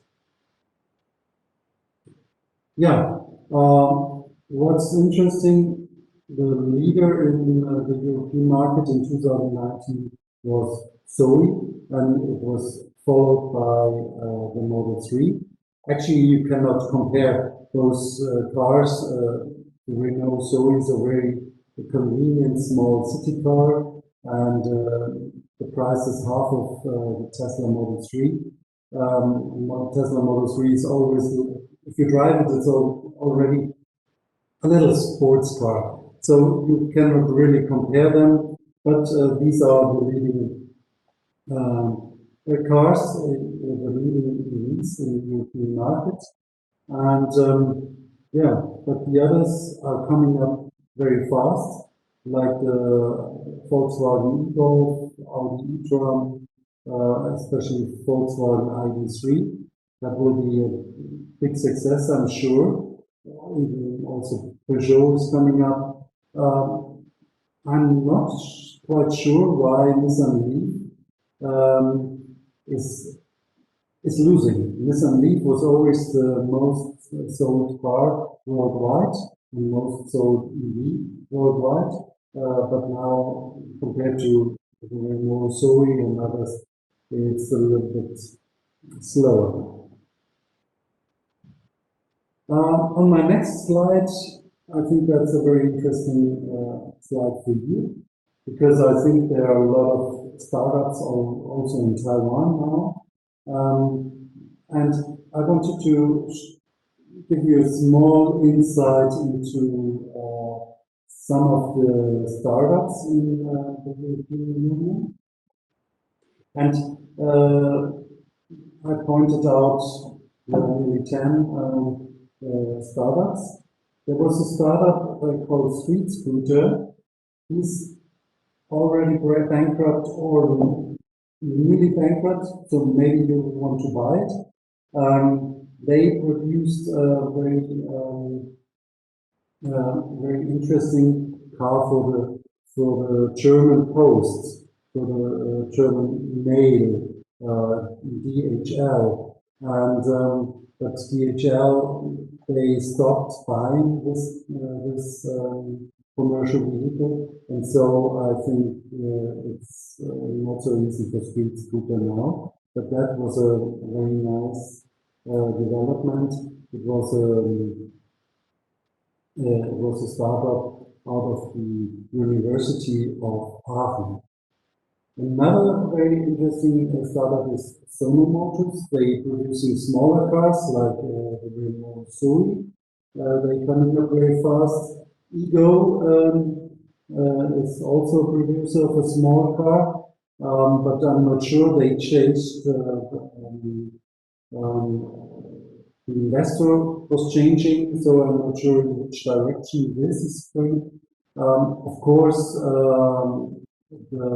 Yeah, what's interesting, the leader in the European market in 2019 was Zoe, and it was followed by the Model 3. Actually, you cannot compare those cars. We know Zoe is a very convenient small city car, and the price is half of the Tesla Model 3. Tesla Model 3 is always, if you drive it, it's already a little sports car. So you cannot really compare them, but these are the leading cars, the leading EVs in the European market. And but the others are coming up very fast, like the Volkswagen e-Golf, Audi e-tron, especially Volkswagen ID.3. That will be a big success, I'm sure. Even also Peugeot is coming up. I'm not quite sure why Nissan Leaf is losing. Nissan Leaf was always the most sold car worldwide, and most sold EV worldwide. But now, compared to the Renault Zoe and others, it's a little bit slower. On my next slide, I think that's a very interesting slide for you, because I think there are a lot of startups also in Taiwan now. And I wanted to give you a small insight into some of the startups in the European Union. And I pointed out nearly 10 startups. There was a startup called Street Scooter. He's already bankrupt or nearly bankrupt, so maybe you want to buy it. They produced a very interesting car for the German post, for the German mail, DHL, and but DHL, they stopped buying this commercial vehicle, and so I think it's not so easy for Street Scooter now. But that was a very nice development. It was a startup out of the University of Aachen. Another very interesting startup is Sono Motors. They producing smaller cars like the Renault Zoe. They coming up very fast. Ego is also a producer of a small car, but I'm not sure. They changed the investor was changing, so I'm not sure in which direction this is going. Of course, the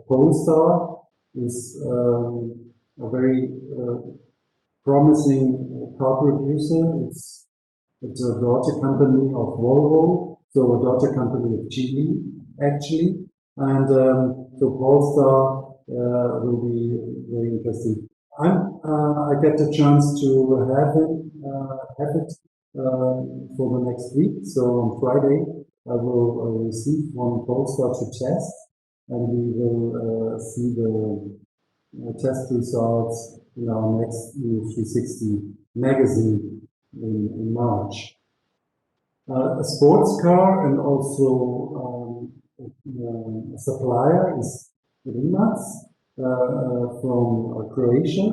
Polestar is a very promising car producer. It's a daughter company of Volvo, so a daughter company of Geely, actually. And so Polestar will be very interesting. I get the chance to have it for the next week. So on Friday, I will receive one Polestar to test, and we will see the test results in our next EU360 magazine in March. A sports car and also a supplier is Rimac from Croatia.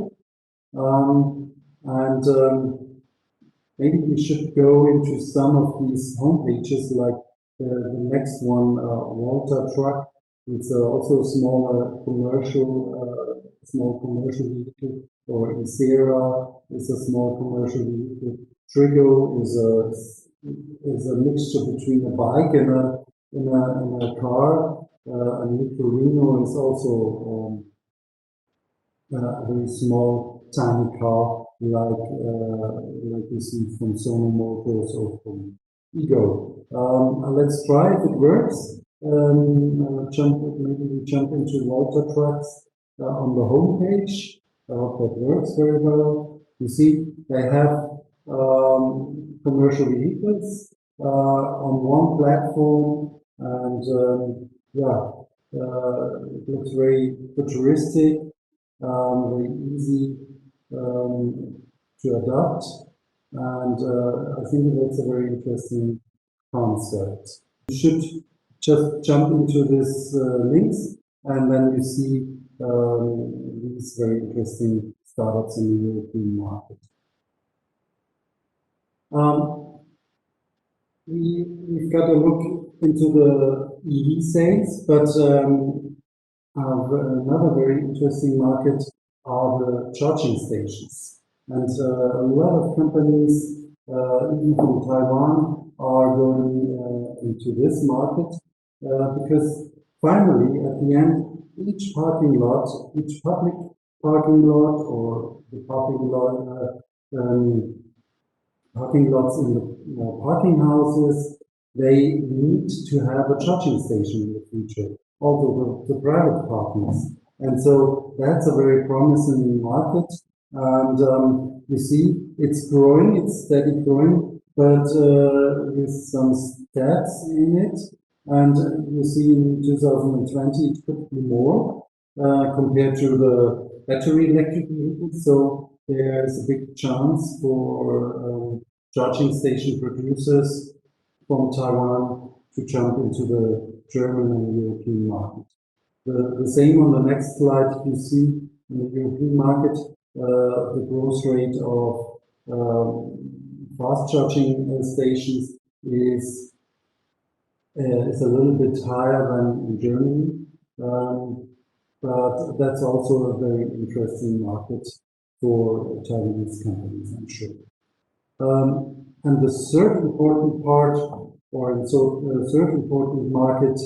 Maybe we should go into some of these homepages, like the next one, Walter Truck. It's also a small commercial vehicle, or Isera is a small commercial vehicle. Trigo is a mixture between a bike and a car. And Nicolino is also a very small, tiny car, like you see from Sono Motors or from Ego. Let's try if it works. Maybe we jump into Walter Trucks on the homepage. I hope that works very well. You see, they have commercial vehicles on one platform, and it looks very futuristic, very easy to adopt, and I think that's a very interesting concept. You should just jump into these links, and then you see these very interesting startups in the European market. We've got to look into the EV sales, but another very interesting market are the charging stations. And a lot of companies, even from Taiwan, are going into this market because finally, at the end, each public parking lot, or the parking lots in the parking houses, they need to have a charging station in the future, although the private parkings. And so that's a very promising market. And you see, it's growing, it's steady growing, but with some stats in it. And you see in 2020, it could be more compared to the battery electric vehicles. So there's a big chance for charging station producers from Taiwan to jump into the German and European market. The same on the next slide. You see in the European market the growth rate of fast charging stations is a little bit higher than in Germany, but that's also a very interesting market for Chinese companies, I'm sure. And the third important part, or the third important market,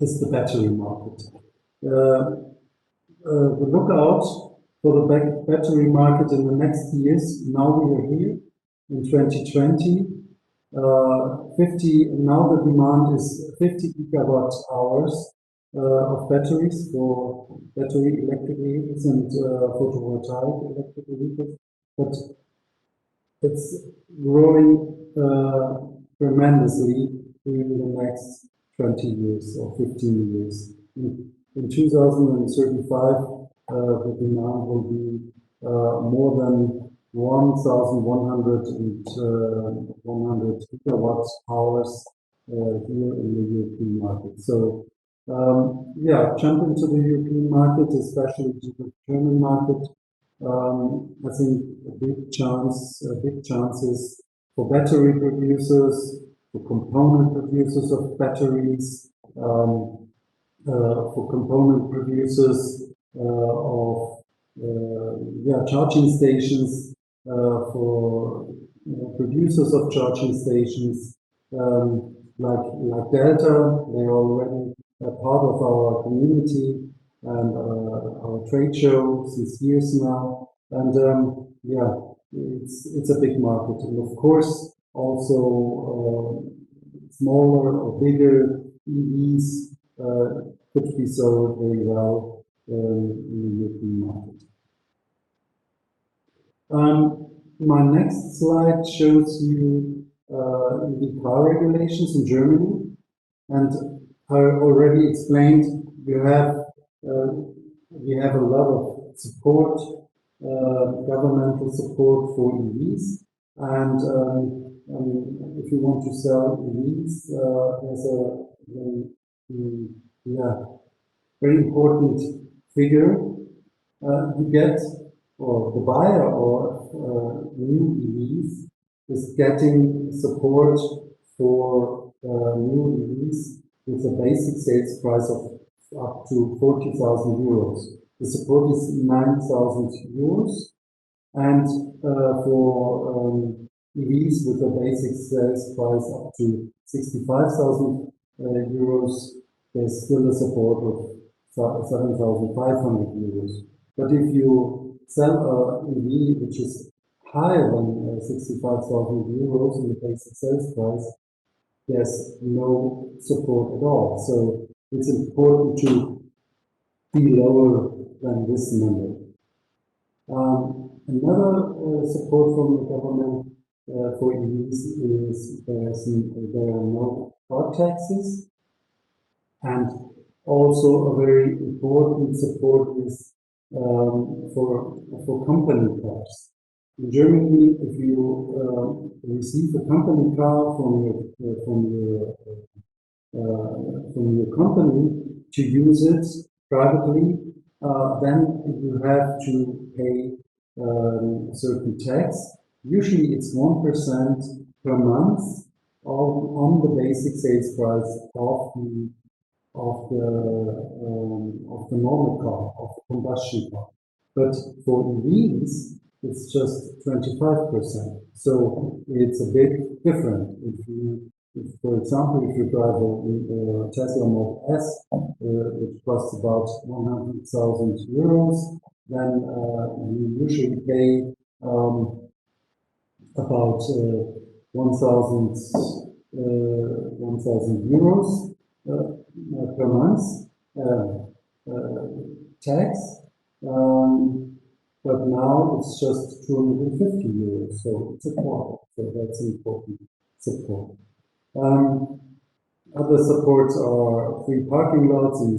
is the battery market. The lookout for the battery market in the next years. Now we are here in 2020. Now the demand is 50 gigawatt hours of batteries for battery electric vehicles and photovoltaic electric vehicles, but it's growing tremendously in the next 20 years or 15 years. In 2035, the demand will be more than 1,100 gigawatt hours here in the European market. So, jump into the European market, especially to the German market. I think big chances for battery producers, for component producers of batteries, for component producers of charging stations, for producers of charging stations like Delta. They are already a part of our community and our trade show since years now. And it's a big market. And of course, also smaller or bigger EVs could be sold very well in the European market. My next slide shows you the car regulations in Germany, and I already explained we have a lot of support, governmental support for EVs, and if you want to sell EVs, there's a very important figure you get, or the buyer of new EVs is getting support for new EVs with a basic sales price of up to 40,000 euros. The support is 9,000 euros, and for EVs with a basic sales price up to 65,000 euros, there's still a support of 7,500 euros. But if you sell an EV which is higher than 65,000 euros in the basic sales price, there's no support at all. So it's important to be lower than this number. Another support from the government for EVs is there are no car taxes, and also a very important support is for company cars. In Germany, if you receive a company car from your company to use it privately, then you have to pay a certain tax. Usually it's 1% per month on the basic sales price of the normal car, of the combustion car. But for EVs, it's just 25%. So it's a big difference. For example, if you drive a Tesla Model S, which costs about 100,000 euros, then you usually pay about 1,000 euros per month tax, but now it's just 250 euros, so it's a quarter. So that's an important support. Other supports are free parking lots in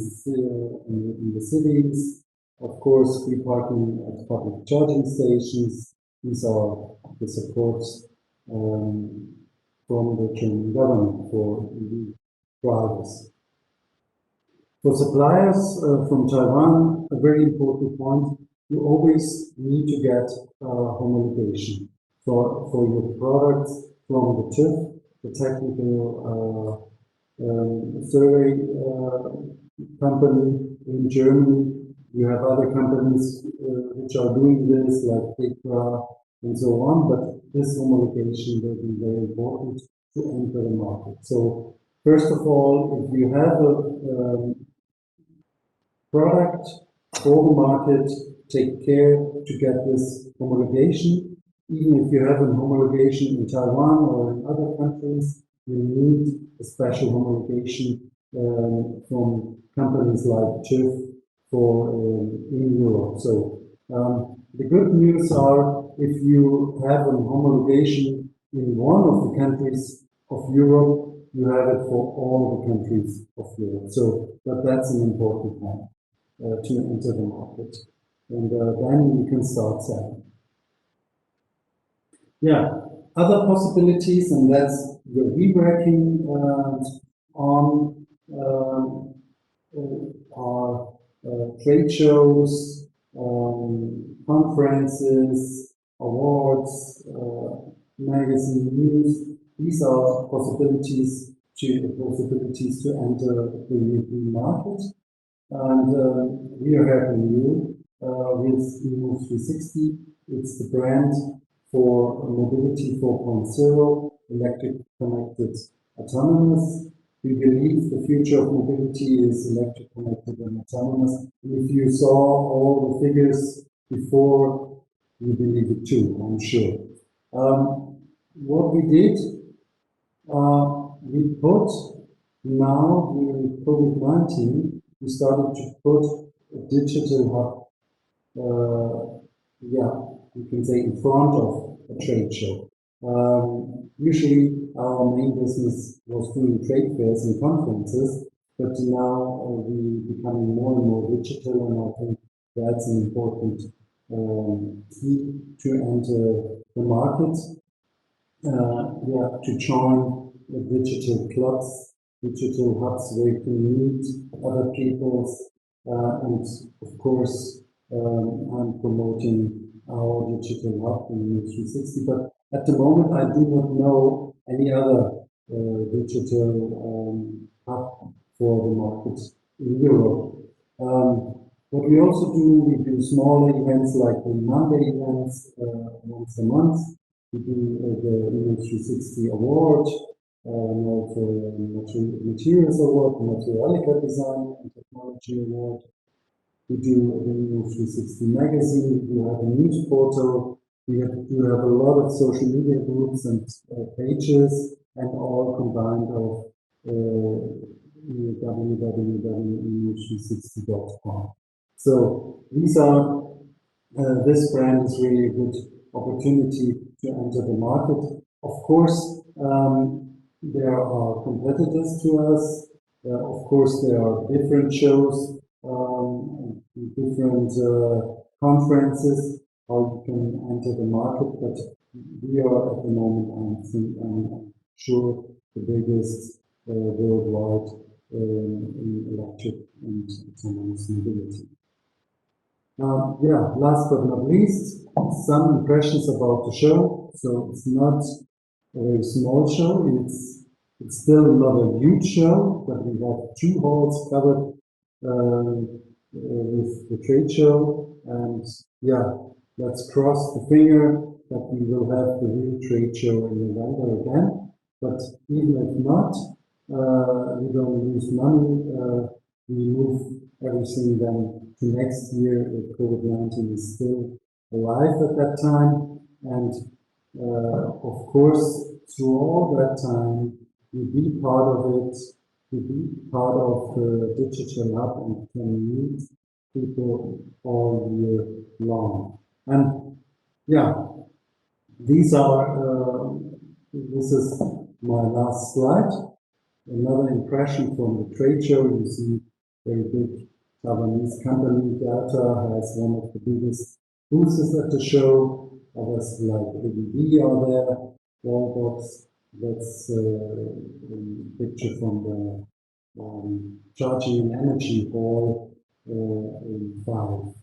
the cities, of course, free parking at public charging stations. These are the supports from the German government for EV drivers. For suppliers from Taiwan, a very important point, you always need to get homologation for your products from the TÜV, the technical survey company in Germany. You have other companies which are doing this, like Tegra and so on, but this homologation will be very important to enter the market. So, first of all, if you have a product for the market, take care to get this homologation. Even if you have an homologation in Taiwan or in other countries, you need a special homologation from companies like TÜV for in Europe. So the good news are if you have an homologation in one of the countries of Europe, you have it for all the countries of Europe. So that's an important one to enter the market. And then you can start selling. Yeah, other possibilities, and that's what we're working on are trade shows, conferences, awards, magazine news. These are possibilities to enter the European market. And we are helping you with Move 360. It's the brand for Mobility 4.0, electric, connected, autonomous. We believe the future of mobility is electric, connected, and autonomous. And if you saw all the figures before, you believe it too, I'm sure. What we did, we put now with COVID-19, we started to put a digital hub, you can say in front of a trade show. Usually our main business was doing trade fairs and conferences, but now we're becoming more and more digital, and I think that's an important key to enter the market. To join the digital clubs, digital hubs where you can meet other people, and of course I'm promoting our digital hub in 360, but at the moment I do not know any other digital hub for the market in Europe. What we also do, we do smaller events like the Monday events once a month. We do the 360 award, materials award, materialica design and technology award. We do the new 360 magazine, we have a news portal, we have a lot of social media groups and pages, and all combined of www.news360.com. So these are, this brand is really a good opportunity to enter the market. Of course, there are competitors to us. Of course, there are different shows, different conferences, how you can enter the market, but we are at the moment, I'm sure, the biggest worldwide in electric and autonomous mobility. Last but not least, some impressions about the show. So it's not a very small show, it's still not a huge show, but we have 2 halls covered with the trade show, and let's cross the finger that we will have the real trade show in November again. But even if not, we don't lose money. We move everything then to next year if COVID-19 is still alive at that time. And of course, through all that time, we be part of it, we be part of the digital hub and can meet people all year long. And these are, this is my last slide. Another impression from the trade show, you see very big Taiwanese company, Delta has one of the biggest booths at the show. Others like ABB are there, Wallbox, That's a picture from the charging and energy hall in 5.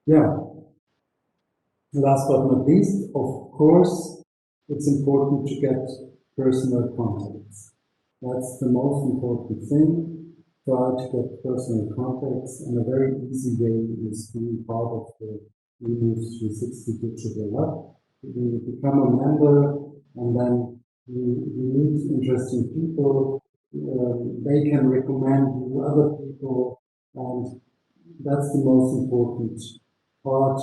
Yeah. Last but not least, of course, it's important to get personal contacts. That's the most important thing. Try to get personal contacts, and a very easy way is being part of the eMoves 360 Digital Lab. You become a member, and then you meet interesting people. They can recommend you other people, and that's the most important part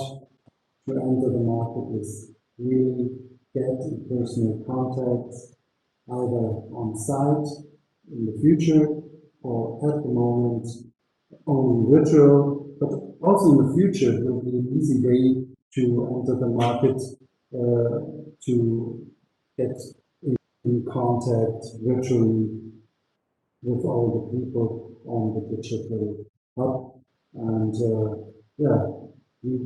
to enter the market is really get personal contacts, either on site in the future or at the moment only virtual, but also in the future it will be an easy way to enter the market, to get in contact virtually with all the people on the digital hub. And yeah, we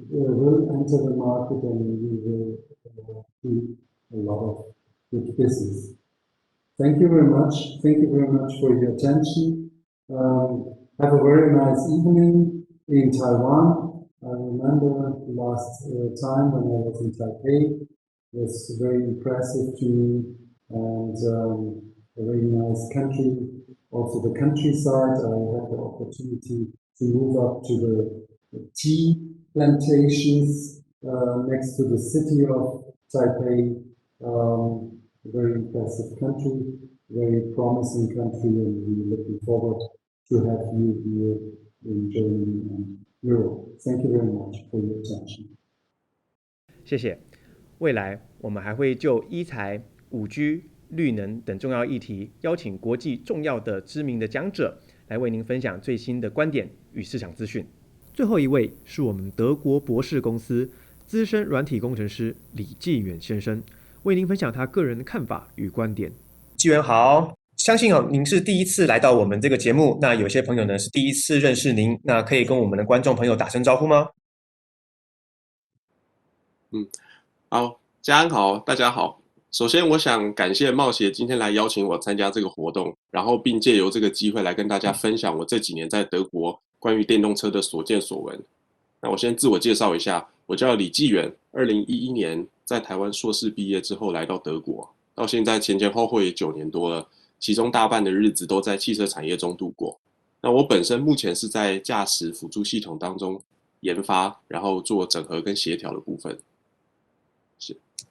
will enter the market and we will do a lot of good business. Thank you very much. Thank you very much for your attention. Have a very nice evening in Taiwan. I remember the last time when I was in Taipei. It was very impressive to me, and a very nice country. Also the countryside. I had the opportunity to move up to the tea plantations next to the city of Taipei. A very impressive country, very promising country, and we're looking forward to have you here in Germany and Europe. Thank you very much for your attention. 谢谢。未来我们还会就医材、5G、绿能等重要议题，邀请国际重要的知名的讲者来为您分享最新的观点与市场资讯。最后一位是我们德国博世公司资深软体工程师李纪远先生，为您分享他个人的看法与观点。纪远好，相信您是第一次来到我们这个节目，那有些朋友呢是第一次认识您，那可以跟我们的观众朋友打声招呼吗？好，嘉安好，大家好。首先，我想感谢冒协今天来邀请我参加这个活动，然后并借由这个机会来跟大家分享我这几年在德国关于电动车的所见所闻。那我先自我介绍一下，我叫李纪远，2011年在台湾硕士毕业之后来到德国，到现在前后后也9年多了，其中大半的日子都在汽车产业中度过。那我本身目前是在驾驶辅助系统当中研发，然后做整合跟协调的部分。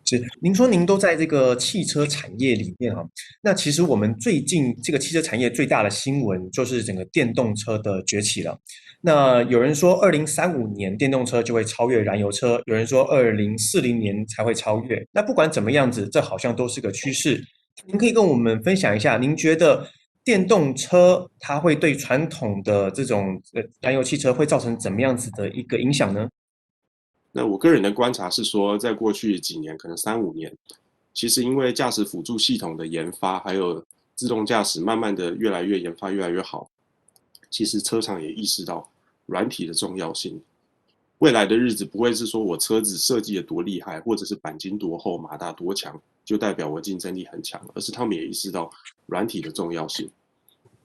是，您说您都在这个汽车产业里面哈，那其实我们最近这个汽车产业最大的新闻就是整个电动车的崛起了。那有人说2035年电动车就会超越燃油车，有人说2040年才会超越。那不管怎么样子，这好像都是个趋势。您可以跟我们分享一下，您觉得电动车它会对传统的这种燃油汽车会造成怎么样子的一个影响呢？那我个人的观察是说，在过去几年，可能3-5年，其实因为驾驶辅助系统的研发，还有自动驾驶慢慢的越来越研发越来越好，其实车厂也意识到软体的重要性。未来的日子不会是说我车子设计的多厉害，或者是钣金多厚、马达多强，就代表我竞争力很强，而是他们也意识到软体的重要性。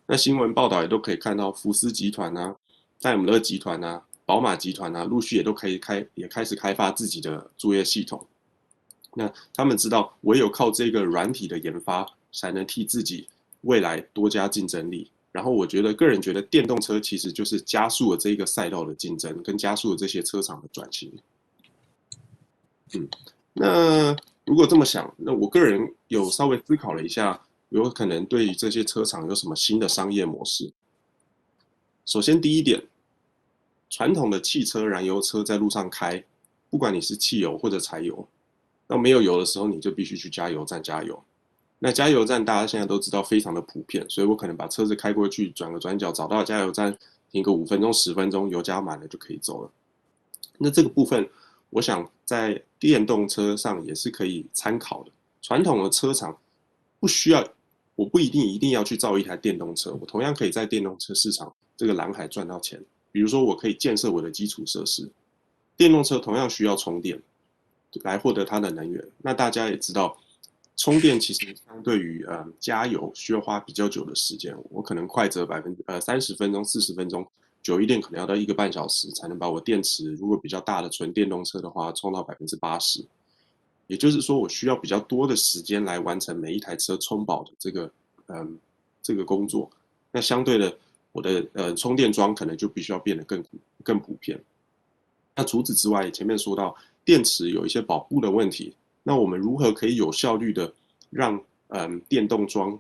那新闻报道也都可以看到，福斯集团啊、戴姆勒集团啊、宝马集团啊，陆续也都开始开发自己的作业系统。那他们知道，唯有靠这个软体的研发，才能替自己未来多加竞争力。然后个人觉得电动车其实就是加速了这个赛道的竞争，跟加速了这些车厂的转型。那如果这么想，那我个人有稍微思考了一下，有可能对于这些车厂有什么新的商业模式。首先第一点，传统的汽车、燃油车在路上开，不管你是汽油或者柴油，那没有油的时候，你就必须去加油站加油。那加油站大家现在都知道非常的普遍，所以我可能把车子开过去，转个转角，找到加油站，停个5分钟、10分钟，油加满了就可以走了。那这个部分，我想在电动车上也是可以参考的。传统的车厂不需要，我不一定要去造一台电动车，我同样可以在电动车市场这个蓝海赚到钱。比如说，我可以建设我的基础设施，电动车同样需要充电。来获得它的能源。那大家也知道，充电其实相对于加油需要花比较久的时间，我可能快则30分钟、40分钟，久一点可能要到1个半小时才能把我电池，如果比较大的纯电动车的话，充到80%。也就是说，我需要比较多的时间来完成每一台车充饱的这个工作。那相对的，我的充电桩可能就必须要变得更普遍。那除此之外，前面说到电池有一些保护的问题，那我们如何可以有效率的让电动桩，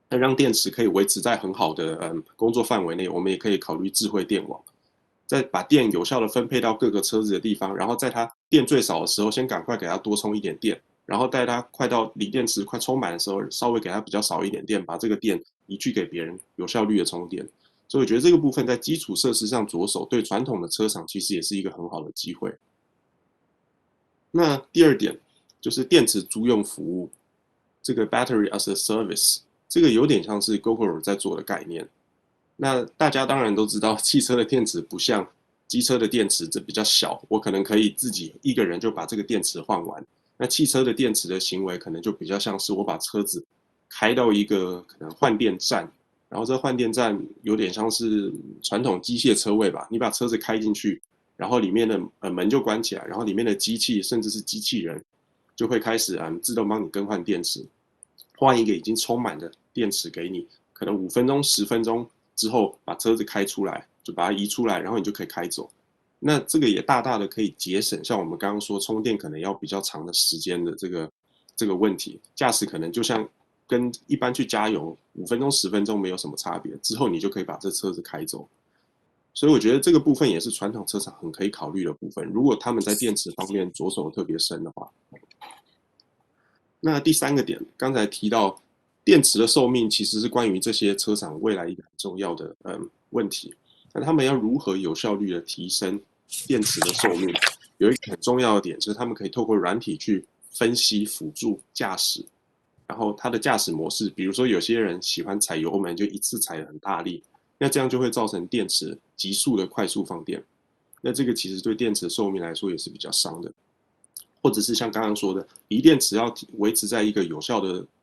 让电池可以维持在很好的工作范围内？我们也可以考虑智慧电网。再把电有效的分配到各个车子的地方，然后在它电最少的时候，先赶快给它多充一点电，然后在它快到锂电池快充满的时候，稍微给它比较少一点电，把这个电移去给别人，有效率的充电。所以我觉得这个部分在基础设施上着手，对传统的车厂其实也是一个很好的机会。那第二点就是电池租用服务，这个 Battery as a Service， 这个有点像是 Gogoro 在做的概念。那大家当然都知道，汽车的电池不像机车的电池，这比较小，我可能可以自己一个人就把这个电池换完。那汽车的电池的行为可能就比较像是我把车子开到一个可能换电站，然后这换电站有点像是传统机械车位吧，你把车子开进去，然后里面的门就关起来，然后里面的机器甚至是机器人就会开始自动帮你更换电池，换一个已经充满的电池给你，可能5分钟、10分钟之后把车子开出来，就把它移出来，然后你就可以开走。那这个也大大的可以节省像我们刚刚说充电可能要比较长的时间的这个问题。驾驶可能就像跟一般去加油5分钟10分钟没有什么差别，之后你就可以把这车子开走。所以我觉得这个部分也是传统车厂很可以考虑的部分，如果他们在电池方面着手特别深的话。那第3个点，刚才提到电池的寿命其实是关于这些车厂未来一个很重要的问题。那他们要如何有效率的提升电池的寿命？有一个很重要的点就是他们可以透过软体去分析辅助驾驶，然后它的驾驶模式，比如说有些人喜欢踩油门就一次踩得很大力，那这样就会造成电池急速的快速放电，那这个其实对电池的寿命来说也是比较伤的。或者是像刚刚说的，锂电池要维持在一个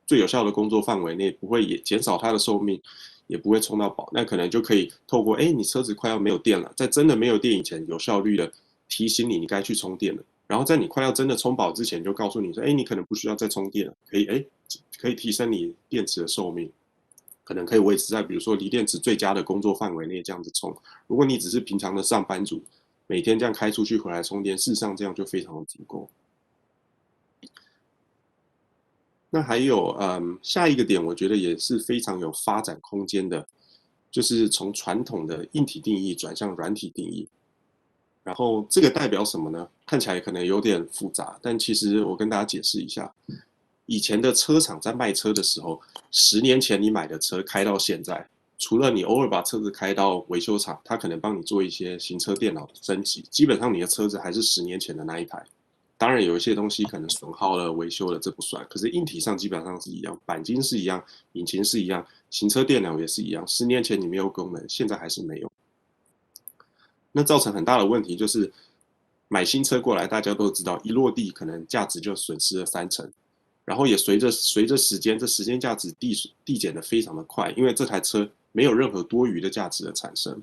最有效的工作范围内，不会也减少它的寿命，也不会充到饱，那可能就可以透过你车子快要没有电了，在真的没有电以前，有效率的提醒你该去充电了，然后在你快要真的充饱之前，就告诉你说，你可能不需要再充电了，可以提升你电池的寿命，可能可以维持在比如说锂电池最佳的工作范围内这样子充。如果你只是平常的上班族，每天这样开出去回来充电，事实上这样就非常的足够。那还有下一个点我觉得也是非常有发展空间的，就是从传统的硬体定义转向软体定义。然后这个代表什么呢？看起来可能有点复杂，但其实我跟大家解释一下。以前的车厂在卖车的时候，10年前你买的车开到现在，除了你偶尔把车子开到维修厂，他可能帮你做一些行车电脑的升级，基本上你的车子还是10年前的那一台。当然有一些东西可能损耗了、维修了，这不算。可是硬体上基本上是一样，钣金是一样，引擎是一样，行车电脑也是一样。10年前你没有功能，现在还是没有。那造成很大的问题就是，买新车过来，大家都知道，一落地可能价值就损失了30%，然后也随着时间，这时间价值递减的非常的快，因为这台车没有任何多余的价值的产生。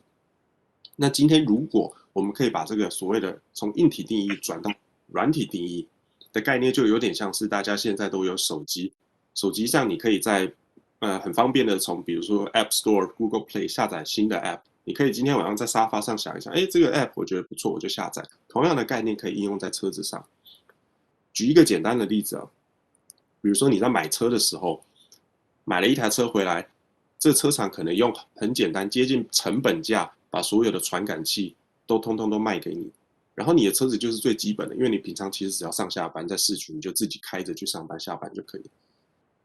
那今天如果我们可以把这个所谓的从硬体定义转到软体定义的概念，就有点像是大家现在都有手机，手机上你可以在很方便的从比如说 App Store、Google Play 下载新的 App， 你可以今天晚上在沙发上想一想，这个 App 我觉得不错，我就下载。同样的概念可以应用在车子上。举一个简单的例子比如说你在买车的时候，买了一台车回来，这车厂可能用很简单接近成本价，把所有的传感器都通通都卖给你。然后你的车子就是最基本的，因为你平常其实只要上下班在市区，你就自己开着去上班下班就可以。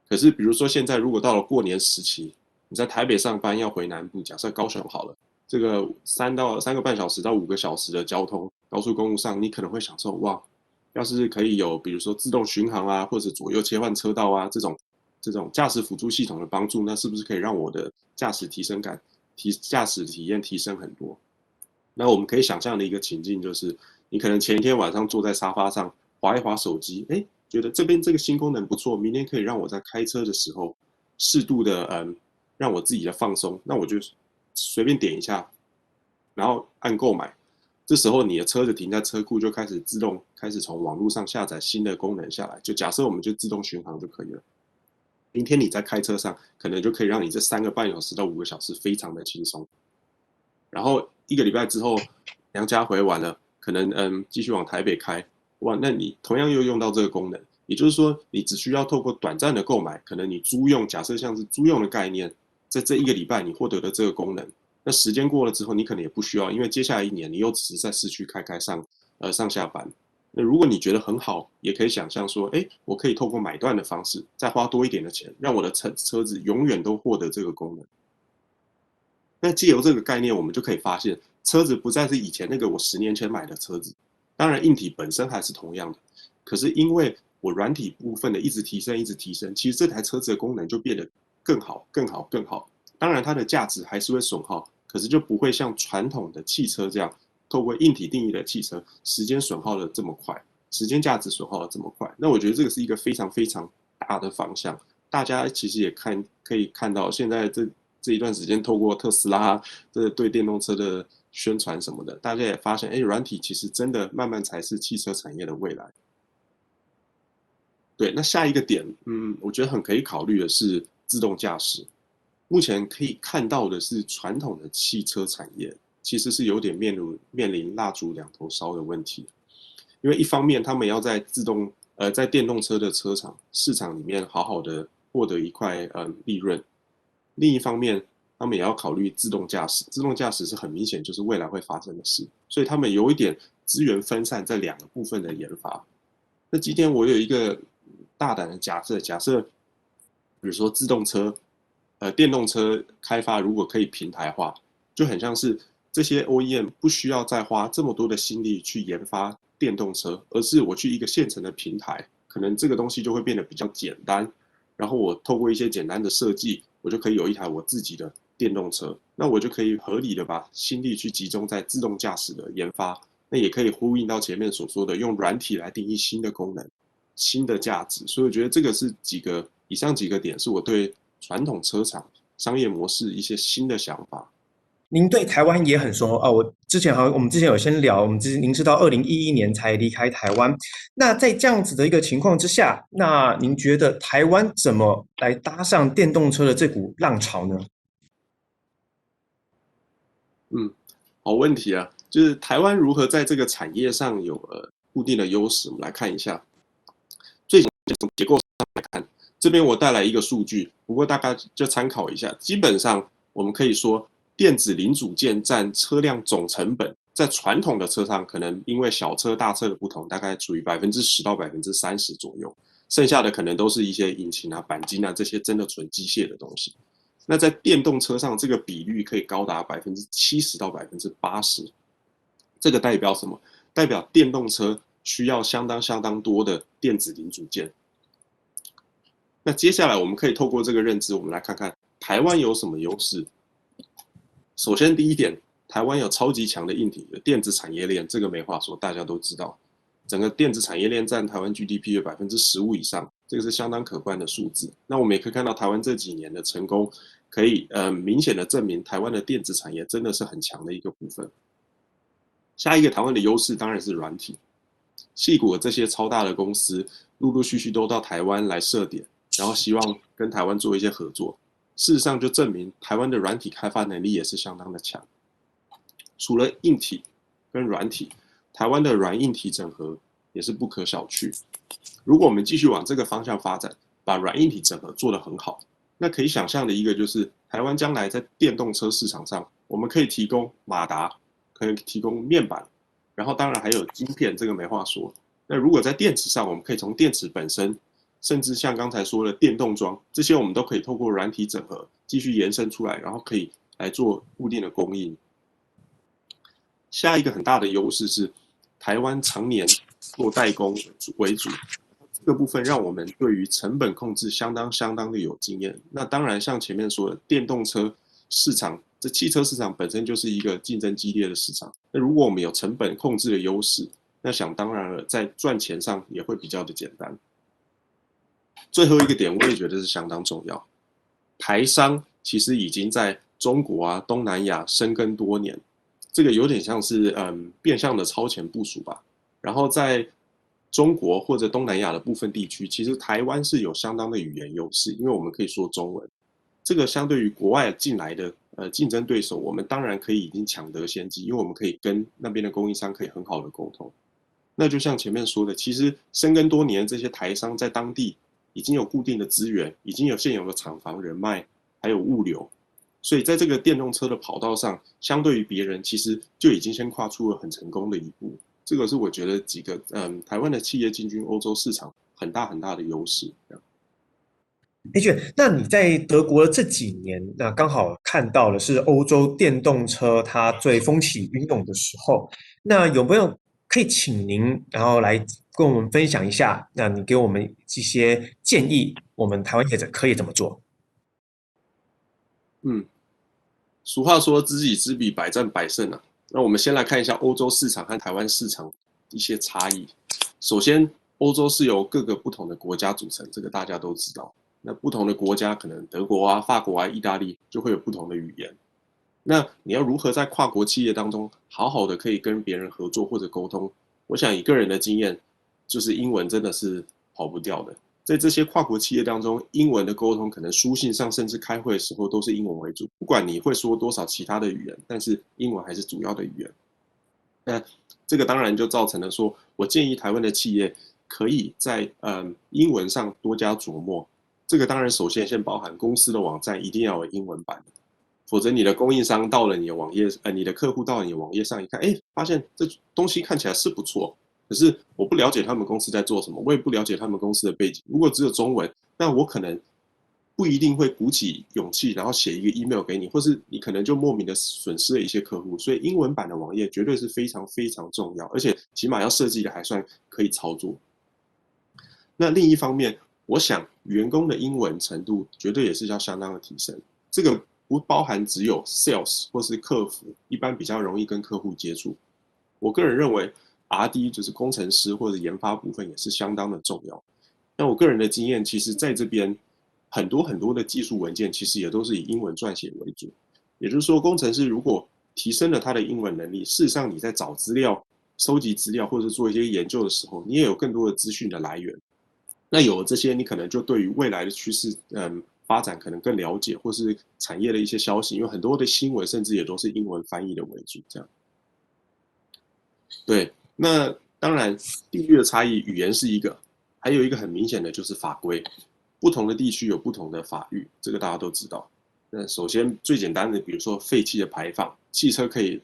可是比如说现在如果到了过年时期，你在台北上班要回南部，假设高雄好了，这个3个半小时到5个小时的交通，高速公路上你可能会想说，哇，要是可以有比如说自动巡航啊，或者左右切换车道啊，这种驾驶辅助系统的帮助，那是不是可以让我的驾驶体验提升很多？那我们可以想象的一个情境就是，你可能前一天晚上坐在沙发上滑一滑手机，觉得这边这个新功能不错，明天可以让我在开车的时候适度的让我自己的放松，那我就随便点一下，然后按购买。这时候你的车子停在车库，就开始自动开始从网络上下载新的功能下来。就假设我们就自动巡航就可以了。明天你在开车上，可能就可以让你这3个半小时到5个小时非常的轻松。然后1个礼拜之后，娘家回完了，可能继续往台北开，哇，那你同样又用到这个功能。也就是说，你只需要透过短暂的购买，可能你租用，假设像是租用的概念，在这1个礼拜你获得了这个功能。那时间过了之后，你可能也不需要，因为接下来1年你又只是在市区开上下班。那如果你觉得很好，也可以想象说，我可以透过买断的方式，再花多一点的钱，让我的车子永远都获得这个功能。那藉由这个概念，我们就可以发现，车子不再是以前那个我10年前买的车子。当然，硬体本身还是同样的，可是因为我软体部分的一直提升，其实这台车子的功能就变得更好。当然，它的价值还是会损耗，可是就不会像传统的汽车这样，透过硬体定义的汽车，时间损耗的这么快，时间价值损耗的这么快。那我觉得这个是一个非常非常大的方向。大家其实也可以看到，现在这一段时间，透过特斯拉对电动车的宣传什么的，大家也发现，软体其实真的慢慢才是汽车产业的未来。对，那下一个点，我觉得很可以考虑的是自动驾驶。目前可以看到的是，传统的汽车产业其实是有点面临蜡烛2头烧的问题，因为一方面他们要在在电动车的市场里面好好的获得一块利润，另一方面他们也要考虑自动驾驶。自动驾驶是很明显就是未来会发生的事，所以他们有一点资源分散在2个部分的研发。那今天我有一个大胆的假设，比如说电动车开发如果可以平台化，就很像是这些 OEM 不需要再花这么多的心力去研发电动车，而是我去一个现成的平台，可能这个东西就会变得比较简单，然后我透过一些简单的设计，我就可以有一台我自己的电动车，那我就可以合理的把心力去集中在自动驾驶的研发，那也可以呼应到前面所说的用软体来定义新的功能、新的价值。所以我觉得这个是以上几个点是我对传统车厂商业模式一些新的想法。您对台湾也很熟啊，我们之前有先聊，您是到2011年才离开台湾。那在这样子的一个情况之下，那您觉得台湾怎么来搭上电动车的这股浪潮呢？好问题啊，就是台湾如何在这个产业上有固定的优势，我们来看一下。最从结构上来看，这边我带来一个数据，不过大概就参考一下。基本上我们可以说，电子零组件占车辆总成本，在传统的车上，可能因为小车大车的不同，大概处于10%到30%左右，剩下的可能都是一些引擎啊、钣金啊这些真的纯机械的东西。那在电动车上，这个比率可以高达70%到80%。这个代表什么？代表电动车需要相当多的电子零组件。那接下来我们可以透过这个认知，我们来看看台湾有什么优势。首先第一点，台湾有超级强的硬体的电子产业链，这个没话说，大家都知道。整个电子产业链占台湾 GDP 的15%以上，这个是相当可观的数字。那我们也可以看到台湾这几年的成功，可以明显的证明台湾的电子产业真的是很强的一个部分。下一个台湾的优势当然是软体，矽谷的这些超大的公司陆陆续续都到台湾来设点，然后希望跟台湾做一些合作。事实上就证明台湾的软体开发能力也是相当的强。除了硬体跟软体，台湾的软硬体整合也是不可小觑。如果我们继续往这个方向发展，把软硬体整合做得很好，那可以想象的一个就是台湾将来在电动车市场上，我们可以提供马达，可以提供面板，然后当然还有晶片，这个没话说。那如果在电池上，我们可以从电池本身，甚至像刚才说的电动桩，这些我们都可以透过软体整合继续延伸出来，然后可以来做固定的供应。下一个很大的优势是台湾常年做代工为主，这个部分让我们对于成本控制相当的有经验。那当然像前面说的，电动车市场，这汽车市场本身就是一个竞争激烈的市场，那如果我们有成本控制的优势，那想当然了，在赚钱上也会比较的简单。最后一个点，我也觉得是相当重要。台商其实已经在中国啊、东南亚深耕多年，这个有点像是变相的超前部署吧。然后在中国或者东南亚的部分地区，其实台湾是有相当的语言优势，因为我们可以说中文。这个相对于国外进来的竞争对手，我们当然可以已经抢得先机，因为我们可以跟那边的供应商可以很好的沟通。那就像前面说的，其实深耕多年这些台商在当地已经有固定的资源，已经有现有的厂房人脉，还有物流，所以在这个电动车的跑道上，相对于别人，其实就已经先跨出了很成功的一步。这个是我觉得几个台湾的企业进军欧洲市场很大很大的优势。Metzger，那你在德国这几年，那刚好看到的是欧洲电动车它最风起云涌的时候，那有没有可以请您，然后来跟我们分享一下，那你给我们一些建议，我们台湾业者可以怎么做？俗话说知己知彼，百战百胜啊。那我们先来看一下欧洲市场和台湾市场一些差异。首先，欧洲是由各个不同的国家组成，这个大家都知道。那不同的国家，可能德国啊、法国啊、意大利，就会有不同的语言。那你要如何在跨国企业当中好好的可以跟别人合作或者沟通？我想以个人的经验，就是英文真的是跑不掉的。在这些跨国企业当中，英文的沟通可能书信上甚至开会的时候都是英文为主，不管你会说多少其他的语言，但是英文还是主要的语言。那这个当然就造成了说，我建议台湾的企业可以在英文上多加琢磨。这个当然首先先包含公司的网站一定要有英文版的，否则你的供应商到了你的网页，你的客户到了你的网页上一看，发现这东西看起来是不错，可是我不了解他们公司在做什么，我也不了解他们公司的背景。如果只有中文，那我可能不一定会鼓起勇气，然后写一个 email 给你，或是你可能就莫名的损失了一些客户。所以英文版的网页绝对是非常非常重要，而且起码要设计的还算可以操作。那另一方面，我想员工的英文程度绝对也是要相当的提升。这个不包含只有 sales 或是客服，一般比较容易跟客户接触。我个人认为 R&D 就是工程师或者研发部分也是相当的重要。那我个人的经验，其实在这边很多很多的技术文件其实也都是以英文撰写为主。也就是说，工程师如果提升了他的英文能力，事实上你在找资料、收集资料或者做一些研究的时候，你也有更多的资讯的来源。那有了这些，你可能就对于未来的趋势，发展可能更了解，或是产业的一些消息，因为很多的新闻甚至也都是英文翻译的为主，这样。对，那当然地域的差异，语言是一个，还有一个很明显的就是法规，不同的地区有不同的法律，这个大家都知道。那首先最简单的，比如说废气的排放，汽车可以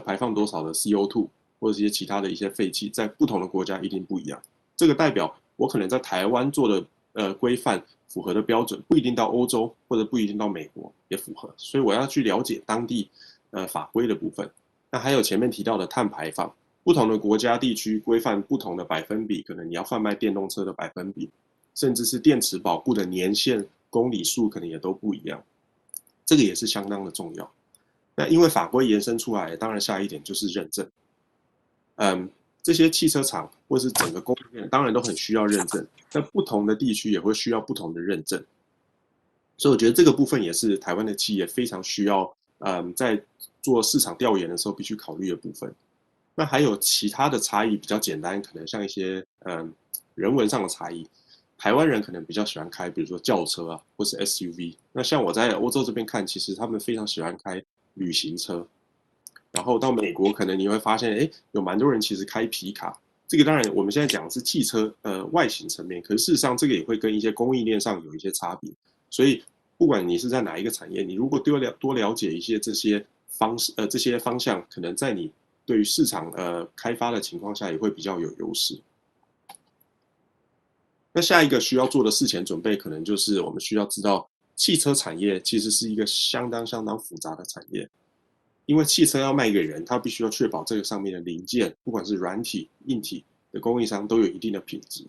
排放多少的 CO2，或者一些其他的一些废气，在不同的国家一定不一样。这个代表我可能在台湾做的规范符合的标准，不一定到欧洲或者不一定到美国也符合，所以我要去了解当地法规的部分。那还有前面提到的碳排放，不同的国家地区规范不同的百分比，可能你要贩卖电动车的百分比，甚至是电池保固的年限、公里数可能也都不一样，这个也是相当的重要。那因为法规延伸出来，当然下一点就是认证。这些汽车厂或是整个供应链当然都很需要认证，但不同的地区也会需要不同的认证，所以我觉得这个部分也是台湾的企业非常需要，在做市场调研的时候必须考虑的部分。那还有其他的差异比较简单，可能像一些人文上的差异。台湾人可能比较喜欢开，比如说轿车啊，或是 SUV。那像我在欧洲这边看，其实他们非常喜欢开旅行车。然后到美国，可能你会发现，有蛮多人其实开皮卡。这个当然我们现在讲的是汽车外形层面，可是事实上这个也会跟一些供应链上有一些差别。所以不管你是在哪一个产业，你如果多了解一些这些方向，可能在你对于市场开发的情况下也会比较有优势。那下一个需要做的事前准备，可能就是我们需要知道，汽车产业其实是一个相当复杂的产业。因为汽车要卖给人，他必须要确保这个上面的零件，不管是软体、硬体的供应商都有一定的品质。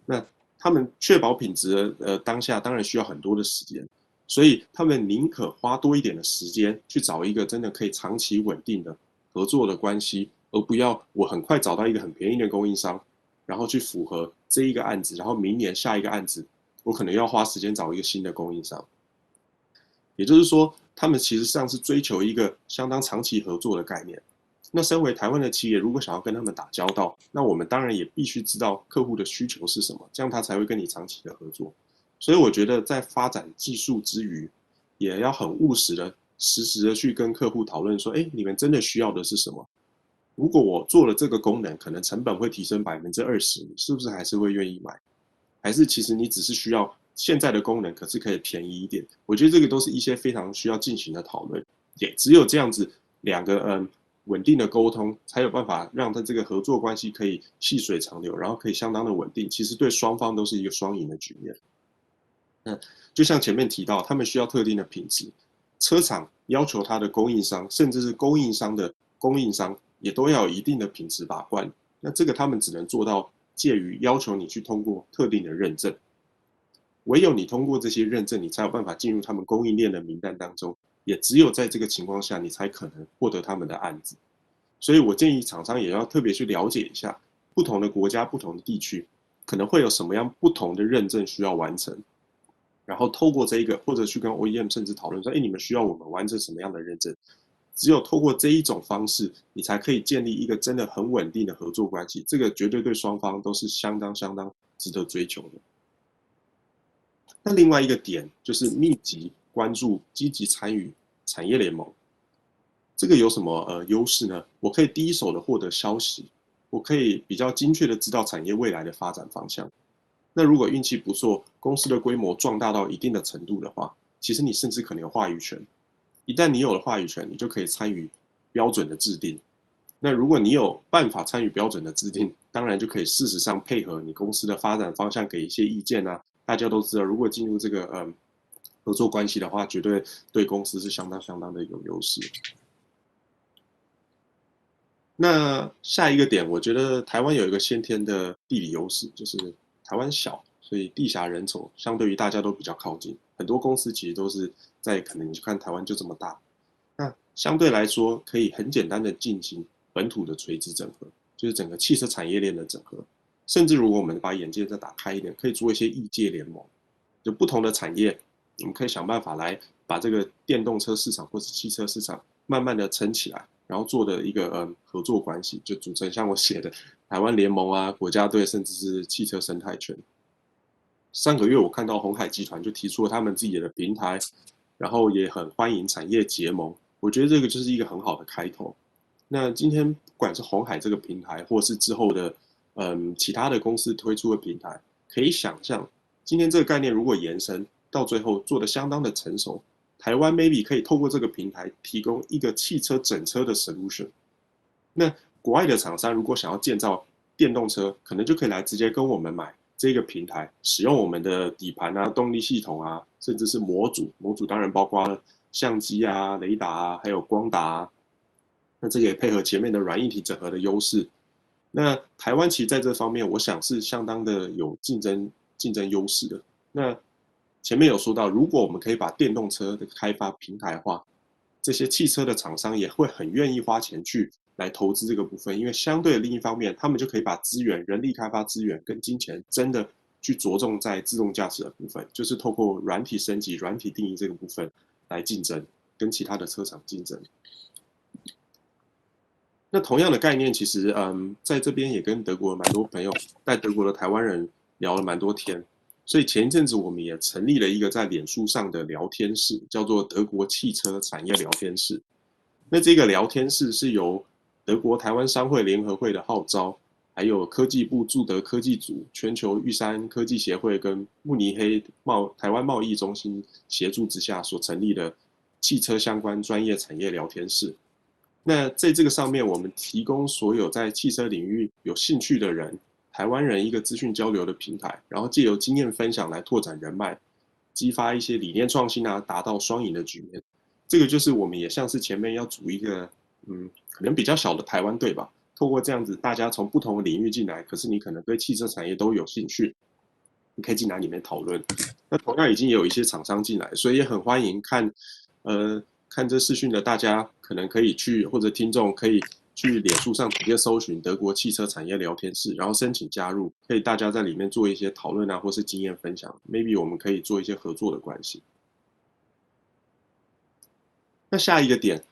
那他们确保品质的当下，当然需要很多的时间，所以他们宁可花多一点的时间去找一个真的可以长期稳定的合作的关系，而不要我很快找到一个很便宜的供应商，然后去符合这一个案子，然后明年下一个案子，我可能要花时间找一个新的供应商。也就是说，他们其实上是追求一个相当长期合作的概念。那身为台湾的企业，如果想要跟他们打交道，那我们当然也必须知道客户的需求是什么，这样他才会跟你长期的合作。所以我觉得在发展技术之余，也要很务实的、实时的去跟客户讨论说，你们真的需要的是什么？如果我做了这个功能，可能成本会提升20%，你是不是还是会愿意买？还是其实你只是需要现在的功能，可是可以便宜一点？我觉得这个都是一些非常需要进行的讨论。也只有这样子两个稳定的沟通，才有办法让它这个合作关系可以细水长流，然后可以相当的稳定。其实对双方都是一个双赢的局面。就像前面提到，他们需要特定的品质，车厂要求他的供应商，甚至是供应商的供应商，也都要有一定的品质把关。那这个他们只能做到介于要求你去通过特定的认证，唯有你通过这些认证，你才有办法进入他们供应链的名单当中，也只有在这个情况下，你才可能获得他们的案子。所以我建议厂商也要特别去了解一下，不同的国家、不同的地区，可能会有什么样不同的认证需要完成，然后透过这个，或者去跟 OEM 甚至讨论说，你们需要我们完成什么样的认证？只有透过这一种方式，你才可以建立一个真的很稳定的合作关系。这个绝对对双方都是相当值得追求的。那另外一个点就是密集关注、积极参与产业联盟。这个有什么优势呢？我可以第一手的获得消息，我可以比较精确的知道产业未来的发展方向。那如果运气不错，公司的规模壮大到一定的程度的话，其实你甚至可能有话语权。一旦你有了话语权，你就可以参与标准的制定。那如果你有办法参与标准的制定，当然就可以事实上配合你公司的发展方向给一些意见啊。大家都知道，如果进入这个合作关系的话，绝对对公司是相当的有优势。那下一个点，我觉得台湾有一个先天的地理优势，就是台湾小，所以地狭人稠，相对于大家都比较靠近。很多公司其实都是在可能你去看台湾就这么大，那相对来说可以很简单的进行本土的垂直整合，就是整个汽车产业链的整合。甚至如果我们把眼界再打开一点，可以做一些异界联盟，就不同的产业，我们可以想办法来把这个电动车市场或是汽车市场慢慢的撑起来，然后做的一个合作关系，就组成像我写的台湾联盟啊、国家队，甚至是汽车生态圈。上个月我看到鸿海集团就提出了他们自己的平台，然后也很欢迎产业结盟，我觉得这个就是一个很好的开头。那今天不管是鸿海这个平台，或是之后的其他的公司推出的平台，可以想象今天这个概念如果延伸到最后做得相当的成熟，台湾 maybe 可以透过这个平台提供一个汽车整车的 solution。那国外的厂商如果想要建造电动车，可能就可以来直接跟我们买这个平台，使用我们的底盘啊、动力系统啊，甚至是模组。模组当然包括了相机啊、雷达啊，还有光达啊。那这个也配合前面的软硬体整合的优势。那台湾其实在这方面，我想是相当的有竞争优势的。那前面有说到，如果我们可以把电动车的开发平台化，这些汽车的厂商也会很愿意花钱去来投资这个部分，因为相对的另一方面，他们就可以把资源、人力开发资源跟金钱真的去着重在自动驾驶的部分，就是透过软体升级、软体定义这个部分来竞争，跟其他的车厂竞争。那同样的概念，其实在这边也跟德国蛮多朋友，在德国的台湾人聊了蛮多天，所以前一阵子我们也成立了一个在脸书上的聊天室，叫做德国汽车产业聊天室。那这个聊天室是由德国台湾商会联合会的号召，还有科技部驻德科技组、全球玉山科技协会跟慕尼黑台湾贸易中心协助之下所成立的汽车相关专业产业聊天室。那在这个上面，我们提供所有在汽车领域有兴趣的人，台湾人一个资讯交流的平台，然后借由经验分享来拓展人脉，激发一些理念创新啊，达到双赢的局面。这个就是我们也像是前面要组一个可能比较小的台湾队吧，透过这样子大家从不同的领域进来，可是你可能对汽车产业都有兴趣，你可以进来里面讨论。那同样已经也有一些厂商进来，所以也很欢迎看这视讯的大家可能可以去，或者听众可以去脸书上直接搜寻德国汽车产业聊天室，然后申请加入，可以大家在里面做一些讨论啊，或是经验分享 ，maybe 我们可以做一些合作的关系。那下一个点，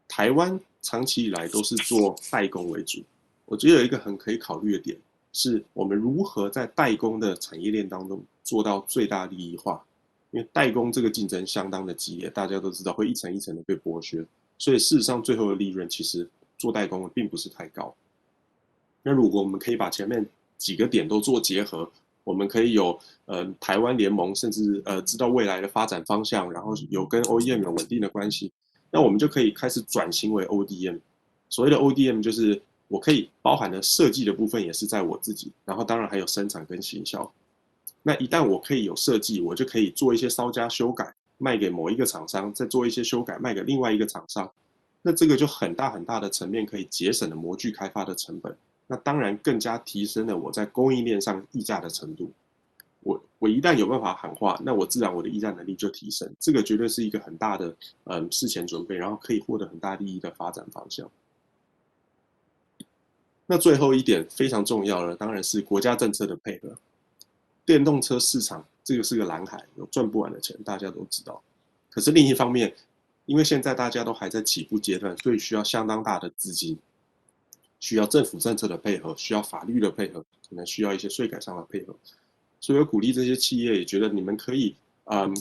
台湾长期以来都是做代工为主，我觉得有一个很可以考虑的点，是我们如何在代工的产业链当中做到最大利益化。因为代工这个竞争相当的激烈，大家都知道会一层一层的被剥削，所以事实上最后的利润其实做代工并不是太高。那如果我们可以把前面几个点都做结合，我们可以有台湾联盟，甚至知道未来的发展方向，然后有跟 OEM 有稳定的关系，那我们就可以开始转型为 ODM。所谓的 ODM 就是我可以包含的设计的部分也是在我自己，然后当然还有生产跟行销。那一旦我可以有设计，我就可以做一些稍加修改，卖给某一个厂商，再做一些修改，卖给另外一个厂商。那这个就很大很大的层面可以节省了模具开发的成本。那当然更加提升了我在供应链上议价的程度。我一旦有办法喊话，那我自然我的议价能力就提升。这个绝对是一个很大的事前准备，然后可以获得很大利益的发展方向。那最后一点非常重要的，当然是国家政策的配合。电动车市场这个是个蓝海，有赚不完的钱，大家都知道。可是另一方面，因为现在大家都还在起步阶段，所以需要相当大的资金，需要政府政策的配合，需要法律的配合，可能需要一些税改上的配合。所以我鼓励这些企业，也觉得你们可以，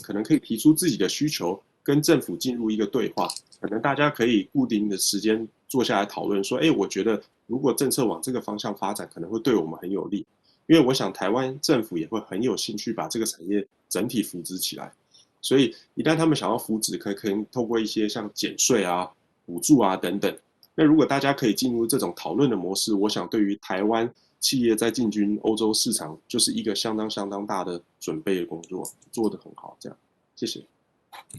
可能可以提出自己的需求，跟政府进入一个对话。可能大家可以固定的时间坐下来讨论，说，我觉得如果政策往这个方向发展，可能会对我们很有利。因为我想台湾政府也会很有兴趣把这个产业整体扶植起来，所以一旦他们想要扶植，可能透过一些像减税啊、补助啊等等。那如果大家可以进入这种讨论的模式，我想对于台湾企业在进军欧洲市场，就是一个相当大的准备的工作，做得很好。这样，谢谢。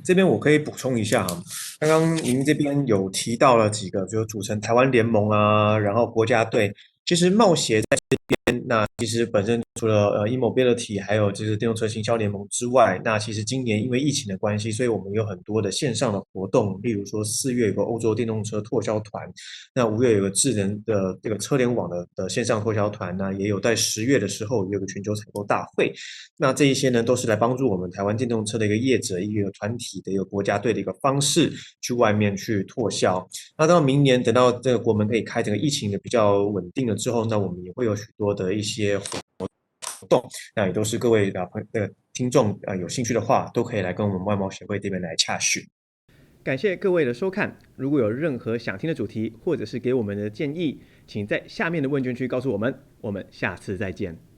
这边我可以补充一下哈，刚刚您这边有提到了几个，就是组成台湾联盟啊，然后国家队，其实贸协在这边，那其实本身除了e-mobility 还有就是电动车行销联盟之外，那其实今年因为疫情的关系，所以我们有很多的线上的活动，例如说4月有个欧洲电动车拓销团，那5月有个智能的这个车联网的线上拓销团，那也有在10月的时候有个全球采购大会，那这一些呢都是来帮助我们台湾电动车的一个业者、一个团体的一个国家队的一个方式，去外面去拓销。那到明年等到这个国门可以开，整个疫情的比较稳定了之后，那我们也会有许多的一些活动，那也都是各位听众有兴趣的话，都可以来跟我们外贸协会这边来洽询。感谢各位的收看，如果有任何想听的主题，或者是给我们的建议，请在下面的问卷区告诉我们，我们下次再见。